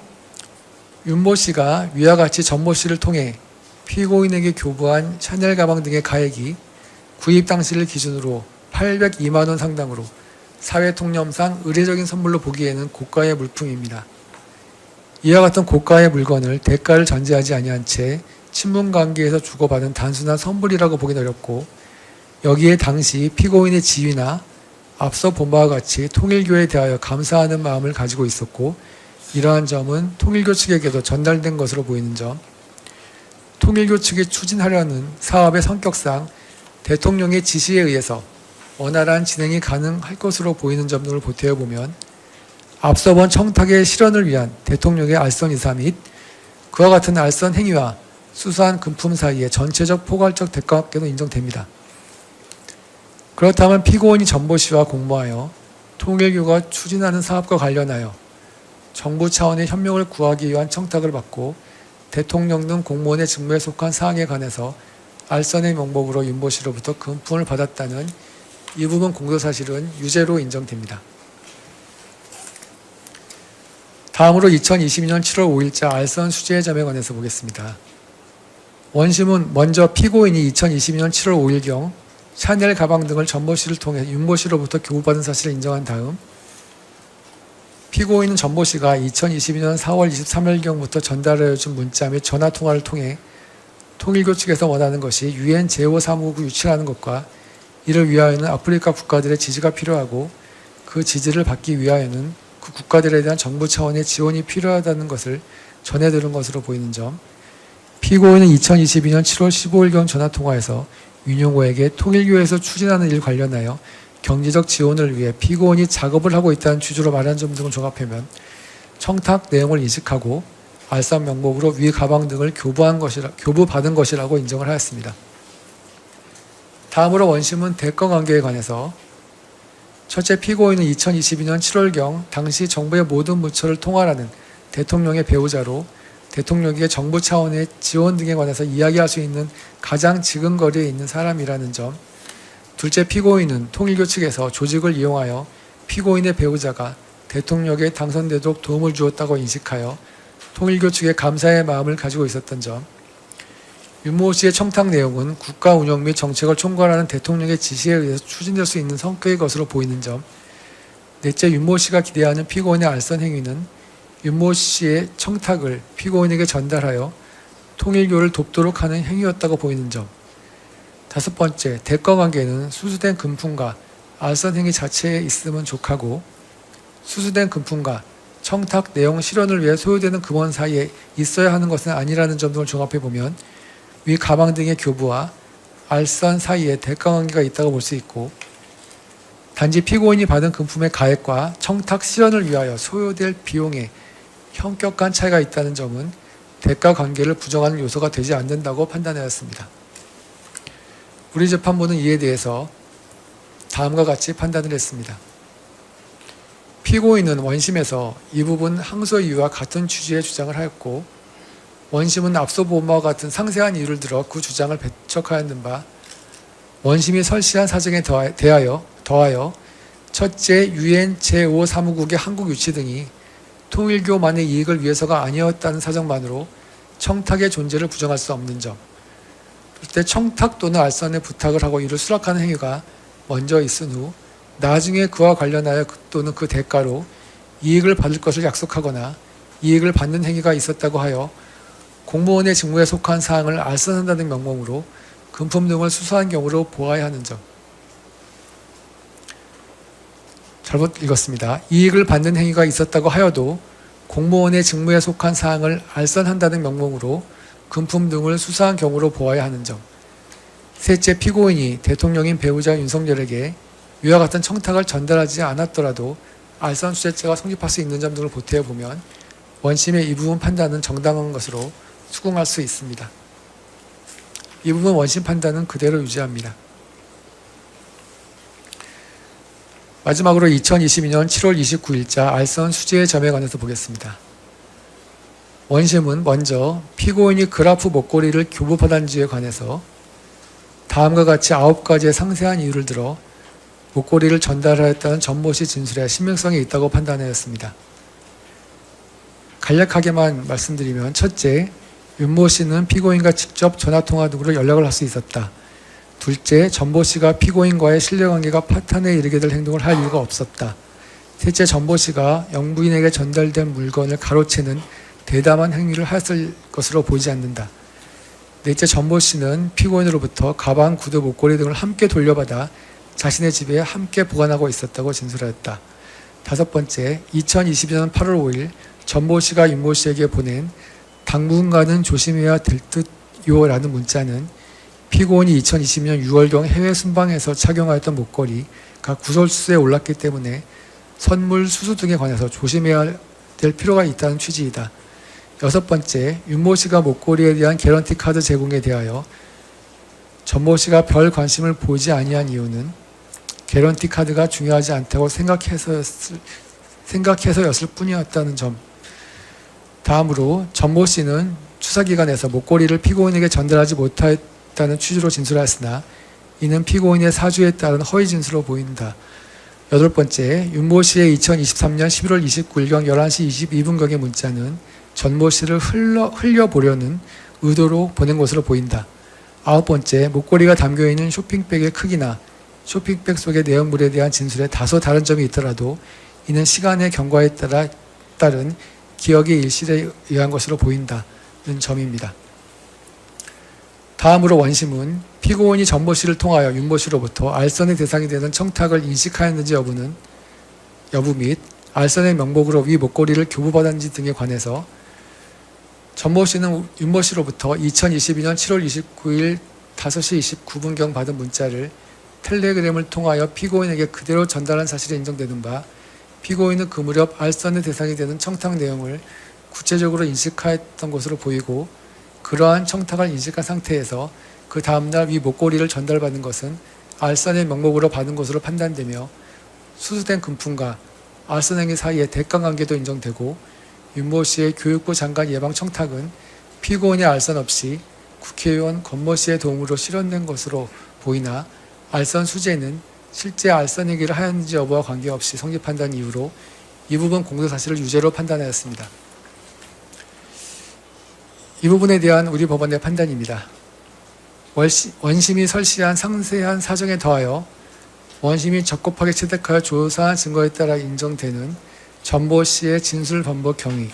윤모 씨가 위와 같이 전모 씨를 통해 피고인에게 교부한 샤넬 가방 등의 가액이 구입 당시를 기준으로 802만 원 상당으로 사회 통념상 의례적인 선물로 보기에는 고가의 물품입니다. 이와 같은 고가의 물건을 대가를 전제하지 아니한 채 친분 관계에서 주고받은 단순한 선물이라고 보기는 어렵고, 여기에 당시 피고인의 지위나 앞서 본 바와 같이 통일교에 대하여 감사하는 마음을 가지고 있었고, 이러한 점은 통일교 측에게도 전달된 것으로 보이는 점, 통일교 측이 추진하려는 사업의 성격상 대통령의 지시에 의해서 원활한 진행이 가능할 것으로 보이는 점 등을 보태어 보면, 앞서 본 청탁의 실현을 위한 대통령의 알선 이사 및 그와 같은 알선 행위와 수수한 금품 사이의 전체적 포괄적 대가관계도 인정됩니다. 그렇다면 피고인이 전모 씨와 공모하여 통일교가 추진하는 사업과 관련하여 정부 차원의 협력을 구하기 위한 청탁을 받고 대통령 등 공무원의 직무에 속한 사항에 관해서 알선의 명목으로 윤모 씨로부터 금품을 받았다는 이 부분 공소사실은 유죄로 인정됩니다. 다음으로 2022년 7월 5일자 알선 수재점에 관해서 보겠습니다. 원심은 먼저 피고인이 2022년 7월 5일경 샤넬 가방 등을 전모 씨를 통해 윤모 씨로부터 교부받은 사실을 인정한 다음, 피고인은 전모 씨가 2022년 4월 23일경부터 전달하여 준 문자 및 전화통화를 통해 통일교 측에서 원하는 것이 유엔 제5사무국 유치하는 것과 이를 위하여는 아프리카 국가들의 지지가 필요하고, 그 지지를 받기 위하여는 그 국가들에 대한 정부 차원의 지원이 필요하다는 것을 전해들은 것으로 보이는 점, 피고인은 2022년 7월 15일경 전화통화에서 윤용호에게 통일교에서 추진하는 일 관련하여 경제적 지원을 위해 피고인이 작업을 하고 있다는 취지로 말한 점 등을 종합하면 청탁 내용을 인식하고 알선 명목으로 위 가방 등을 교부받은 것이라고 인정을 하였습니다. 다음으로 원심은 대가 관계에 관해서, 첫째, 피고인은 2022년 7월경 당시 정부의 모든 부처를 통할하는 대통령의 배우자로 대통령에게 정부 차원의 지원 등에 관해서 이야기할 수 있는 가장 지근거리에 있는 사람이라는 점, 둘째, 피고인은 통일교 측에서 조직을 이용하여 피고인의 배우자가 대통령에 당선되도록 도움을 주었다고 인식하여 통일교 측에 감사의 마음을 가지고 있었던 점, 윤모 씨의 청탁 내용은 국가 운영 및 정책을 총괄하는 대통령의 지시에 의해서 추진될 수 있는 성격의 것으로 보이는 점, 넷째, 윤모 씨가 기대하는 피고인의 알선 행위는 윤모 씨의 청탁을 피고인에게 전달하여 통일교를 돕도록 하는 행위였다고 보이는 점, 다섯 번째, 대가관계는 수수된 금품과 알선 행위 자체에 있으면 족하고 수수된 금품과 청탁 내용 실현을 위해 소요되는 금원 사이에 있어야 하는 것은 아니라는 점 등을 종합해 보면 위 가방 등의 교부와 알선 사이에 대가관계가 있다고 볼 수 있고, 단지 피고인이 받은 금품의 가액과 청탁 실현을 위하여 소요될 비용에 현격한 차이가 있다는 점은 대가관계를 부정하는 요소가 되지 않는다고 판단하였습니다. 우리 재판부는 이에 대해서 다음과 같이 판단을 했습니다. 피고인은 원심에서 이 부분 항소의 이유와 같은 취지의 주장을 하였고, 원심은 앞서 본 바와 같은 상세한 이유를 들어 그 주장을 배척하였는 바, 원심이 설시한 사정에 더하여 첫째, 유엔 제5사무국의 한국 유치 등이 통일교만의 이익을 위해서가 아니었다는 사정만으로 청탁의 존재를 부정할 수 없는 점, 그때 청탁 또는 알선의 부탁을 하고 이를 수락하는 행위가 먼저 있은 후 나중에 그와 관련하여 또는 그 대가로 이익을 받을 것을 약속하거나 이익을 받는 행위가 있었다고 하여 공무원의 직무에 속한 사항을 알선한다는 명목으로 금품 등을 수수한 경우로 보아야 하는 점. 잘못 읽었습니다. 이익을 받는 행위가 있었다고 하여도 공무원의 직무에 속한 사항을 알선한다는 명목으로 금품 등을 수사한 경우로 보아야 하는 점. 셋째, 피고인이 대통령인 배우자 윤석열에게 위와 같은 청탁을 전달하지 않았더라도 알선 수재죄가 성립할 수 있는 점 등을 보태어 보면 원심의 이 부분 판단은 정당한 것으로 수긍할 수 있습니다. 이 부분 원심 판단은 그대로 유지합니다. 마지막으로 2022년 7월 29일자 알선 수재의 점에 관해서 보겠습니다. 원심은 먼저 피고인이 그라프 목걸이를 교부받았는지에 관해서 다음과 같이 9가지의 상세한 이유를 들어 목걸이를 전달하였다는 전모씨 진술에 신빙성이 있다고 판단하였습니다. 간략하게만 말씀드리면, 첫째, 윤모씨는 피고인과 직접 전화통화 등으로 연락을 할 수 있었다. 둘째, 전모씨가 피고인과의 신뢰관계가 파탄에 이르게 될 행동을 할 이유가 없었다. 셋째, 전모씨가 영부인에게 전달된 물건을 가로채는 대담한 행위를 했을 것으로 보이지 않는다. 넷째, 전모씨는 피고인으로부터 가방, 구두, 목걸이 등을 함께 돌려받아 자신의 집에 함께 보관하고 있었다고 진술하였다. 다섯 번째, 2022년 8월 5일 전모씨가 윤모씨에게 보낸 당분간은 조심해야 될 듯요 라는 문자는 피고인이 2020년 6월경 해외 순방에서 착용하였던 목걸이가 구설수에 올랐기 때문에 선물 수수 등에 관해서 조심해야 될 필요가 있다는 취지이다. 여섯 번째, 윤모씨가 목걸이에 대한 개런티 카드 제공에 대하여 전모씨가 별 관심을 보이지 아니한 이유는 개런티 카드가 중요하지 않다고 생각해서였을 뿐이었다는 점. 다음으로 전모씨는 수사기관에서 목걸이를 피고인에게 전달하지 못했다는 취지로 진술하였으나 이는 피고인의 사주에 따른 허위 진술로 보인다. 여덟 번째, 윤모씨의 2023년 11월 29일경 11시 22분경의 문자는 전모씨를 흘려보려는 의도로 보낸 것으로 보인다. 아홉 번째, 목걸이가 담겨있는 쇼핑백의 크기나 쇼핑백 속의 내용물에 대한 진술에 다소 다른 점이 있더라도 이는 시간의 경과에 따른 기억의 일실에 의한 것으로 보인다는 점입니다. 다음으로 원심은 피고인이 전모씨를 통하여 윤모씨로부터 알선의 대상이 되는 청탁을 인식하였는지 여부 및 알선의 명목으로 위 목걸이를 교부받았는지 등에 관해서 전모씨는 윤모씨로부터 2022년 7월 29일 5시 29분경 받은 문자를 텔레그램을 통하여 피고인에게 그대로 전달한 사실이 인정되는 바, 피고인은 그 무렵 알선의 대상이 되는 청탁 내용을 구체적으로 인식하였던 것으로 보이고, 그러한 청탁을 인식한 상태에서 그 다음날 위 목걸이를 전달받은 것은 알선의 명목으로 받은 것으로 판단되며 수수된 금품과 알선 행위 사이의 대가관계도 인정되고, 윤모씨의 교육부 장관 예방 청탁은 피고인의 알선 없이 국회의원 권모씨의 도움으로 실현된 것으로 보이나 알선 수재는 실제 알선 행위를 하였는지 여부와 관계없이 성립한다는 이유로 이 부분 공소사실을 유죄로 판단하였습니다. 이 부분에 대한 우리 법원의 판단입니다. 원심이 설시한 상세한 사정에 더하여 원심이 적법하게 채택하여 조사한 증거에 따라 인정되는 전모씨의 진술 번복 경위,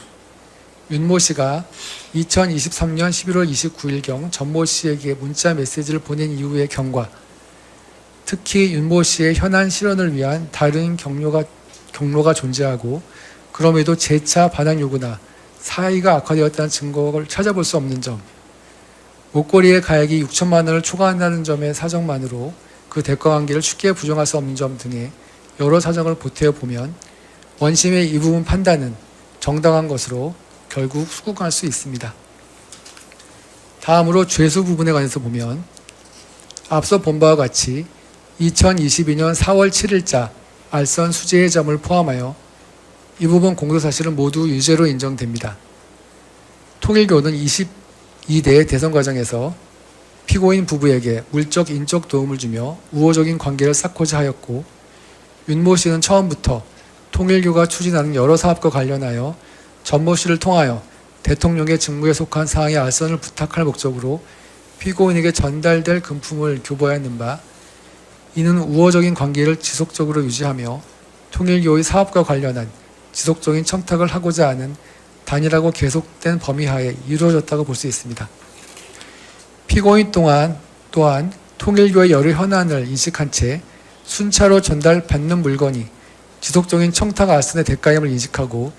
윤모 씨가 2023년 11월 29일경 전모 씨에게 문자 메시지를 보낸 이후의 경과, 특히 윤모 씨의 현안 실현을 위한 다른 경로가 존재하고 그럼에도 재차 반환 요구나 사이가 악화되었다는 증거를 찾아볼 수 없는 점, 목걸이의 가액이 6천만 원을 초과한다는 점의 사정만으로 그 대가관계를 쉽게 부정할 수 없는 점 등의 여러 사정을 보태어 보면 원심의 이 부분 판단은 정당한 것으로 결국 수긍할 수 있습니다. 다음으로 죄수 부분에 관해서 보면 앞서 본 바와 같이 2022년 4월 7일자 알선 수재의 점을 포함하여 이 부분 공소사실은 모두 유죄로 인정됩니다. 통일교는 22대 대선 과정에서 피고인 부부에게 물적, 인적 도움을 주며 우호적인 관계를 쌓고자 하였고 윤모 씨는 처음부터 통일교가 추진하는 여러 사업과 관련하여 전모 씨를 통하여 대통령의 직무에 속한 사항의 알선을 부탁할 목적으로 피고인에게 전달될 금품을 교부하였는 바 이는 우호적인 관계를 지속적으로 유지하며 통일교의 사업과 관련한 지속적인 청탁을 하고자 하는 단일하고 계속된 범위 하에 이루어졌다고 볼 수 있습니다. 피고인 또한 통일교의 여러 현안을 인식한 채 순차로 전달받는 물건이 지속적인 청탁 알선의 대가임을 인식하고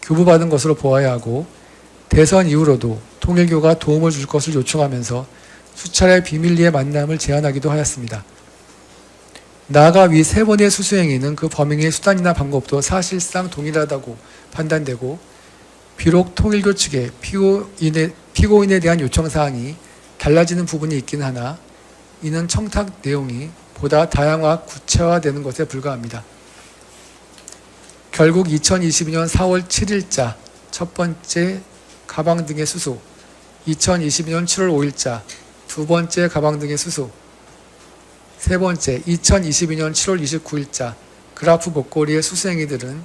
교부받은 것으로 보아야 하고 대선 이후로도 통일교가 도움을 줄 것을 요청하면서 수차례 비밀리에 만남을 제안하기도 하였습니다. 나아가 위 세 번의 수수행위는 그 범행의 수단이나 방법도 사실상 동일하다고 판단되고 비록 통일교 측의 피고인에 대한 요청사항이 달라지는 부분이 있긴 하나 이는 청탁 내용이 보다 다양화 구체화되는 것에 불과합니다. 결국 2022년 4월 7일자 첫 번째 가방 등의 수수, 2022년 7월 5일자 두 번째 가방 등의 수수, 세 번째 2022년 7월 29일자 그라프 목걸이의 수수행위들은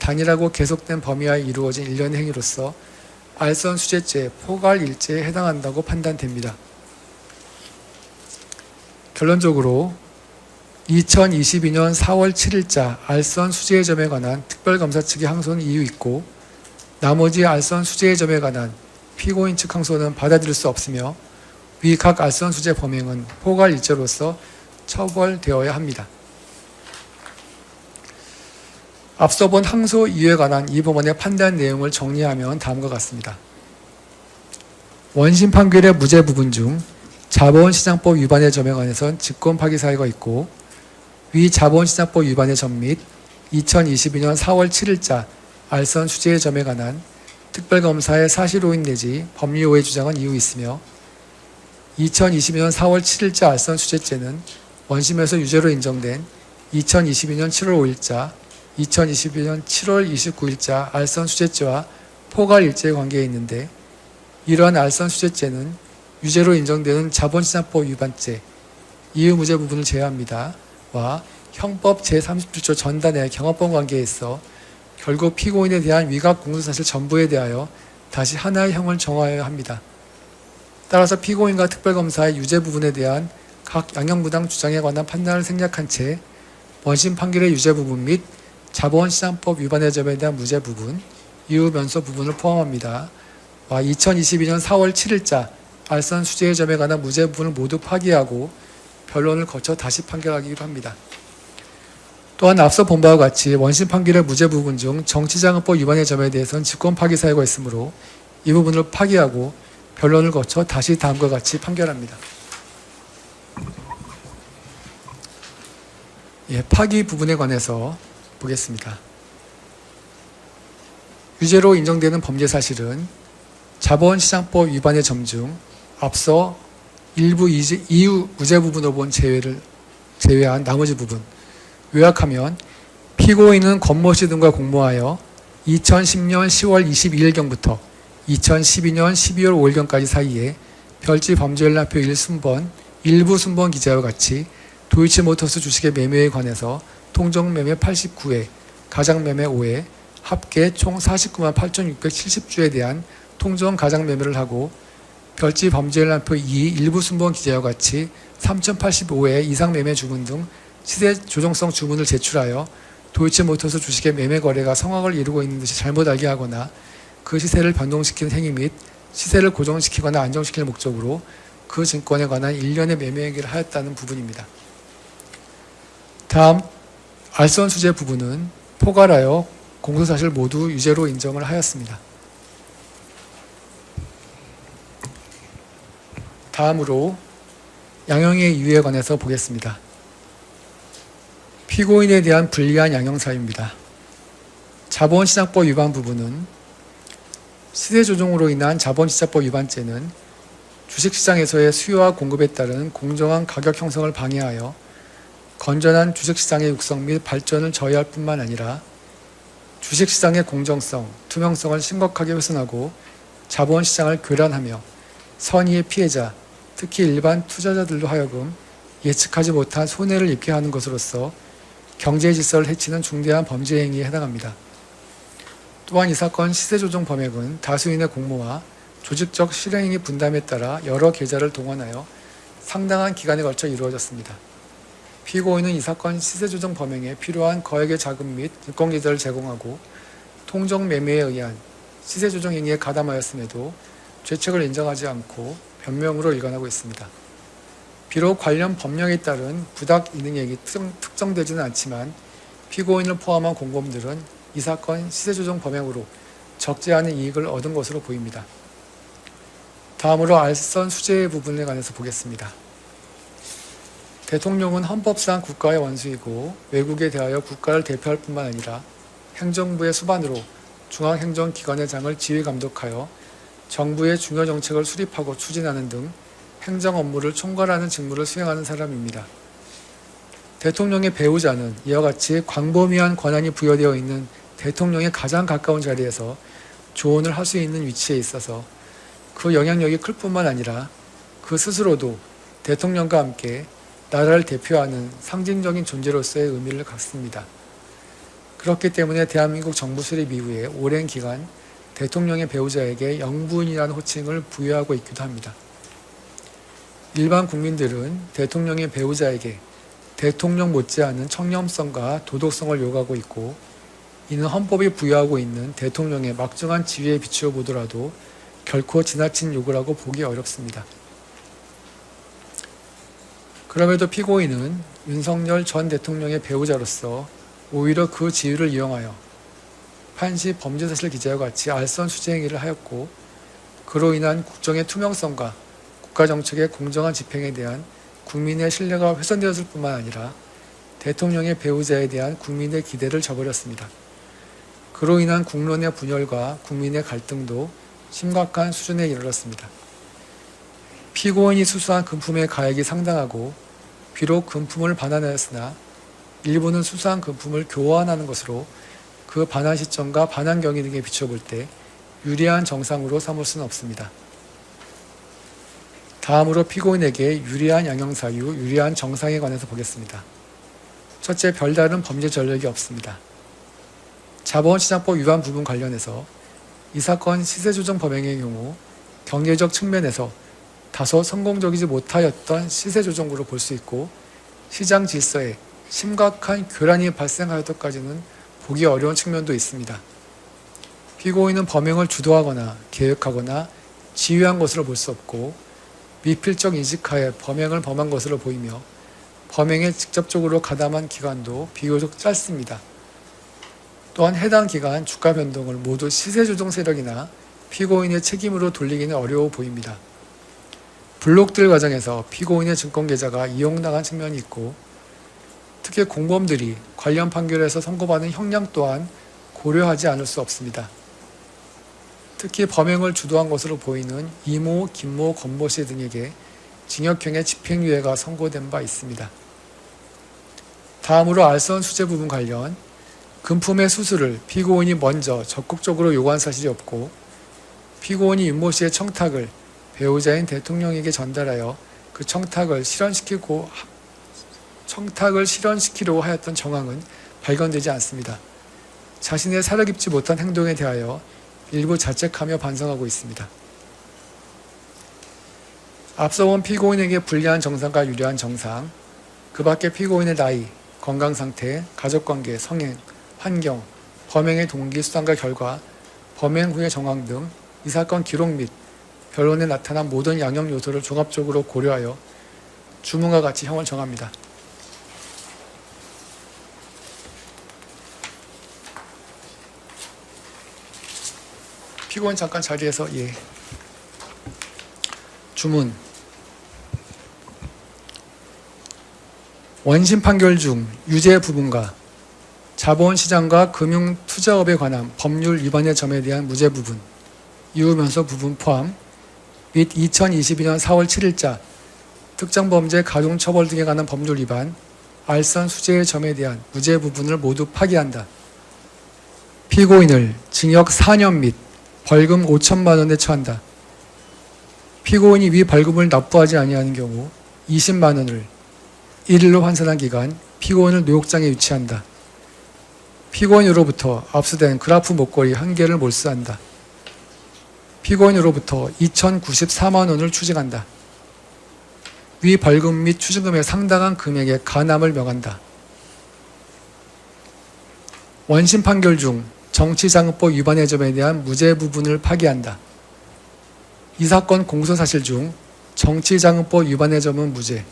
단일하고 계속된 범위하에 이루어진 일련의 행위로서 알선 수재죄 포괄일죄에 해당한다고 판단됩니다. 결론적으로 2022년 4월 7일자 알선 수재의 점에 관한 특별검사 측의 항소는 이유 있고 나머지 알선 수재의 점에 관한 피고인 측 항소는 받아들일 수 없으며 위 각 알선 수재 범행은 포괄일죄로서 처벌되어야 합니다. 앞서 본 항소 이유에 관한 이 법원의 판단 내용을 정리하면 다음과 같습니다. 원심 판결의 무죄 부분 중 자본시장법 위반의 점에 관해선 직권 파기 사유가 있고 위 자본시장법 위반의 점 및 2022년 4월 7일자 알선 수재의 점에 관한 특별검사의 사실오인 내지 법리오해 주장은 이유 있으며 2022년 4월 7일자 알선 수재죄는 원심에서 유죄로 인정된 2022년 7월 5일자, 2022년 7월 29일자 알선 수재죄와 포괄일죄의 관계에 있는데 이러한 알선 수재죄는 유죄로 인정되는 자본시장법 위반죄, 이유무죄 부분을 제외합니다. 와 형법 제37조 전단의 경합범 관계에 있어 결국 피고인에 대한 위각 공소사실 전부에 대하여 다시 하나의 형을 정하여야 합니다. 따라서 피고인과 특별검사의 유죄 부분에 대한 각 양형부당 주장에 관한 판단을 생략한 채 원심 판결의 유죄 부분 및 자본시장법 위반의 점에 대한 무죄 부분, 이유 면소 부분을 포함합니다. 와 2022년 4월 7일자 알선 수재의 점에 관한 무죄 부분을 모두 파기하고 변론을 거쳐 다시 판결하기로 합니다. 또한 앞서 본 바와 같이 원심 판결의 무죄 부분 중 정치자금법 위반의 점에 대해서는 직권 파기 사유가 있으므로 이 부분을 파기하고 변론을 거쳐 다시 다음과 같이 판결합니다. 파기 부분에 관해서 보겠습니다. 유죄로 인정되는 범죄 사실은 자본시장법 위반의 점 중 앞서 일부 이유 무죄 부분으로 본 제외한 나머지 부분, 요약하면 피고인은 권모 씨 등과 공모하여 2010년 10월 22일경부터 2012년 12월 5일경까지 사이에 별지범죄연락표 1순번, 일부 순번 기재와 같이 도이치모터스 주식의 매매에 관해서 통정매매 89회, 가장매매 5회, 합계 총 49만 8,670주에 대한 통정 가장매매를 하고 별지범죄연락표 2 일부 순번 기재와 같이 3,085회 이상 매매 주문 등 시세 조정성 주문을 제출하여 도이치모터스 주식의 매매 거래가 성황을 이루고 있는 듯이 잘못 알게 하거나 그 시세를 변동시키는 행위 및 시세를 고정시키거나 안정시킬 목적으로 그 증권에 관한 일련의 매매 행위를 하였다는 부분입니다. 다음 알선 수재 부분은 포괄하여 공소사실 모두 유죄로 인정을 하였습니다. 다음으로 양형의 이유에 관해서 보겠습니다. 피고인에 대한 불리한 양형사유입니다. 자본시장법 위반 부분은 시세조정으로 인한 자본시장법 위반죄는 주식시장에서의 수요와 공급에 따른 공정한 가격 형성을 방해하여 건전한 주식시장의 육성 및 발전을 저해할 뿐만 아니라 주식시장의 공정성, 투명성을 심각하게 훼손하고 자본시장을 교란하며 선의의 피해자, 특히 일반 투자자들로 하여금 예측하지 못한 손해를 입게 하는 것으로서 경제 질서를 해치는 중대한 범죄 행위에 해당합니다. 또한 이 사건 시세조정 범행은 다수인의 공모와 조직적 실행행위 분담에 따라 여러 계좌를 동원하여 상당한 기간에 걸쳐 이루어졌습니다. 피고인은 이 사건 시세조정 범행에 필요한 거액의 자금 및 증권계좌를 제공하고 통정매매에 의한 시세조정 행위에 가담하였음에도 죄책을 인정하지 않고 변명으로 일관하고 있습니다. 비록 관련 법령에 따른 부당이능액이 특정되지는 않지만 피고인을 포함한 공범들은 이 사건 시세조정 범행으로 적지 않은 이익을 얻은 것으로 보입니다. 다음으로 알선 수재 부분에 관해서 보겠습니다. 대통령은 헌법상 국가의 원수이고 외국에 대하여 국가를 대표할 뿐만 아니라 행정부의 수반으로 중앙행정기관의 장을 지휘감독하여 정부의 중요 정책을 수립하고 추진하는 등 행정 업무를 총괄하는 직무를 수행하는 사람입니다. 대통령의 배우자는 이와 같이 광범위한 권한이 부여되어 있는 대통령에 가장 가까운 자리에서 조언을 할 수 있는 위치에 있어서 그 영향력이 클 뿐만 아니라 그 스스로도 대통령과 함께 나라를 대표하는 상징적인 존재로서의 의미를 갖습니다. 그렇기 때문에 대한민국 정부 수립 이후에 오랜 기간 대통령의 배우자에게 영부인이라는 호칭을 부여하고 있기도 합니다. 일반 국민들은 대통령의 배우자에게 대통령 못지않은 청렴성과 도덕성을 요구하고 있고 이는 헌법이 부여하고 있는 대통령의 막중한 지위에 비추어 보더라도 결코 지나친 요구라고 보기 어렵습니다. 그럼에도 피고인은 윤석열 전 대통령의 배우자로서 오히려 그 지위를 이용하여 판시 범죄사실 기재와 같이 알선 수재 행위를 하였고 그로 인한 국정의 투명성과 국가정책의 공정한 집행에 대한 국민의 신뢰가 훼손되었을 뿐만 아니라 대통령의 배우자에 대한 국민의 기대를 저버렸습니다. 그로 인한 국론의 분열과 국민의 갈등도 심각한 수준에 이르렀습니다. 피고인이 수수한 금품의 가액이 상당하고 비록 금품을 반환하였으나 일부는 수수한 금품을 교환하는 것으로 그 반환 시점과 반환 경위 등에 비춰볼 때 유리한 정상으로 삼을 수는 없습니다. 다음으로 피고인에게 유리한 양형사유, 유리한 정상에 관해서 보겠습니다. 첫째, 별다른 범죄 전력이 없습니다. 자본시장법 위반 부분 관련해서 이 사건 시세조정 범행의 경우 경제적 측면에서 다소 성공적이지 못하였던 시세조정으로 볼 수 있고 시장 질서에 심각한 교란이 발생하였다까지는 보기 어려운 측면도 있습니다. 피고인은 범행을 주도하거나 계획하거나 지휘한 것으로 볼 수 없고 미필적 인식하에 범행을 범한 것으로 보이며 범행에 직접적으로 가담한 기간도 비교적 짧습니다. 또한 해당 기간 주가 변동을 모두 시세조정 세력이나 피고인의 책임으로 돌리기는 어려워 보입니다. 블록들 과정에서 피고인의 증권계좌가 이용당한 측면이 있고 특히 공범들이 관련 판결에서 선고받은 형량 또한 고려하지 않을 수 없습니다. 특히 범행을 주도한 것으로 보이는 이모, 김모, 권모씨 등에게 징역형의 집행유예가 선고된 바 있습니다. 다음으로 알선 수재 부분 관련 금품의 수수를 피고인이 먼저 적극적으로 요구한 사실이 없고 피고인이 윤모씨의 청탁을 배우자인 대통령에게 전달하여 그 청탁을 실현시키려고 하였던 정황은 발견되지 않습니다. 자신의 사려 깊지 못한 행동에 대하여 일부 자책하며 반성하고 있습니다. 앞서 본 피고인에게 불리한 정상과 유리한 정상, 그 밖에 피고인의 나이, 건강상태, 가족관계, 성행, 환경, 범행의 동기, 수단과 결과, 범행 후의 정황 등 이 사건 기록 및 변론에 나타난 모든 양형 요소를 종합적으로 고려하여 주문과 같이 형을 정합니다. 피고인 잠깐 자리에서 주문. 원심 판결 중 유죄 부분과 자본시장과 금융투자업에 관한 법률 위반의 점에 대한 무죄 부분, 이유면서 부분 포함 및 2022년 4월 7일자 특정범죄 가중처벌 등에 관한 법률 위반, 알선 수재의 점에 대한 무죄 부분을 모두 파기한다. 피고인을 징역 4년 및 벌금 5천만 원에 처한다. 피고인이 위 벌금을 납부하지 아니하는 경우 20만 원을 1일로 환산한 기간 피고인을 노역장에 유치한다. 피고인으로부터 압수된 그라프 목걸이 1개를 몰수한다. 피고인으로부터 2,094만 원을 추징한다. 위 벌금 및 추징금의 상당한 금액의 가남을 명한다. 원심 판결 중 정치자금법 위반의 점에 대한 무죄 부분을 파기한다. 이 사건 공소사실 중 정치자금법 위반의 점은 무죄.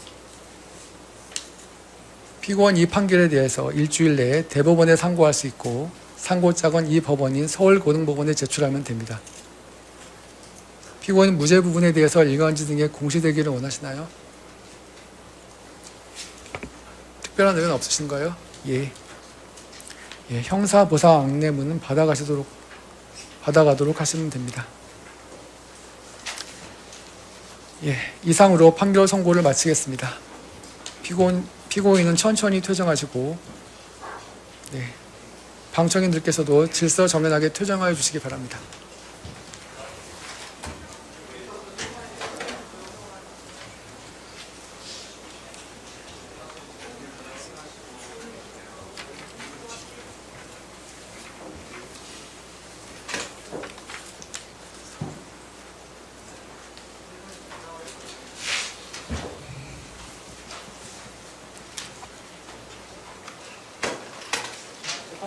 피고인 이 판결에 대해서 일주일 내에 대법원에 상고할 수 있고 상고장은 이 법원인 서울고등법원에 제출하면 됩니다. 피고인 무죄 부분에 대해서 일간지 등에 공시되기를 원하시나요? 특별한 의견 없으신가요? 예. 형사보상 안내문은 받아가도록 하시면 됩니다. 이상으로 판결 선고를 마치겠습니다. 피고인은 천천히 퇴정하시고, 방청인들께서도 질서 정연하게 퇴정하여 주시기 바랍니다.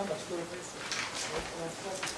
마치도록 하겠습니다.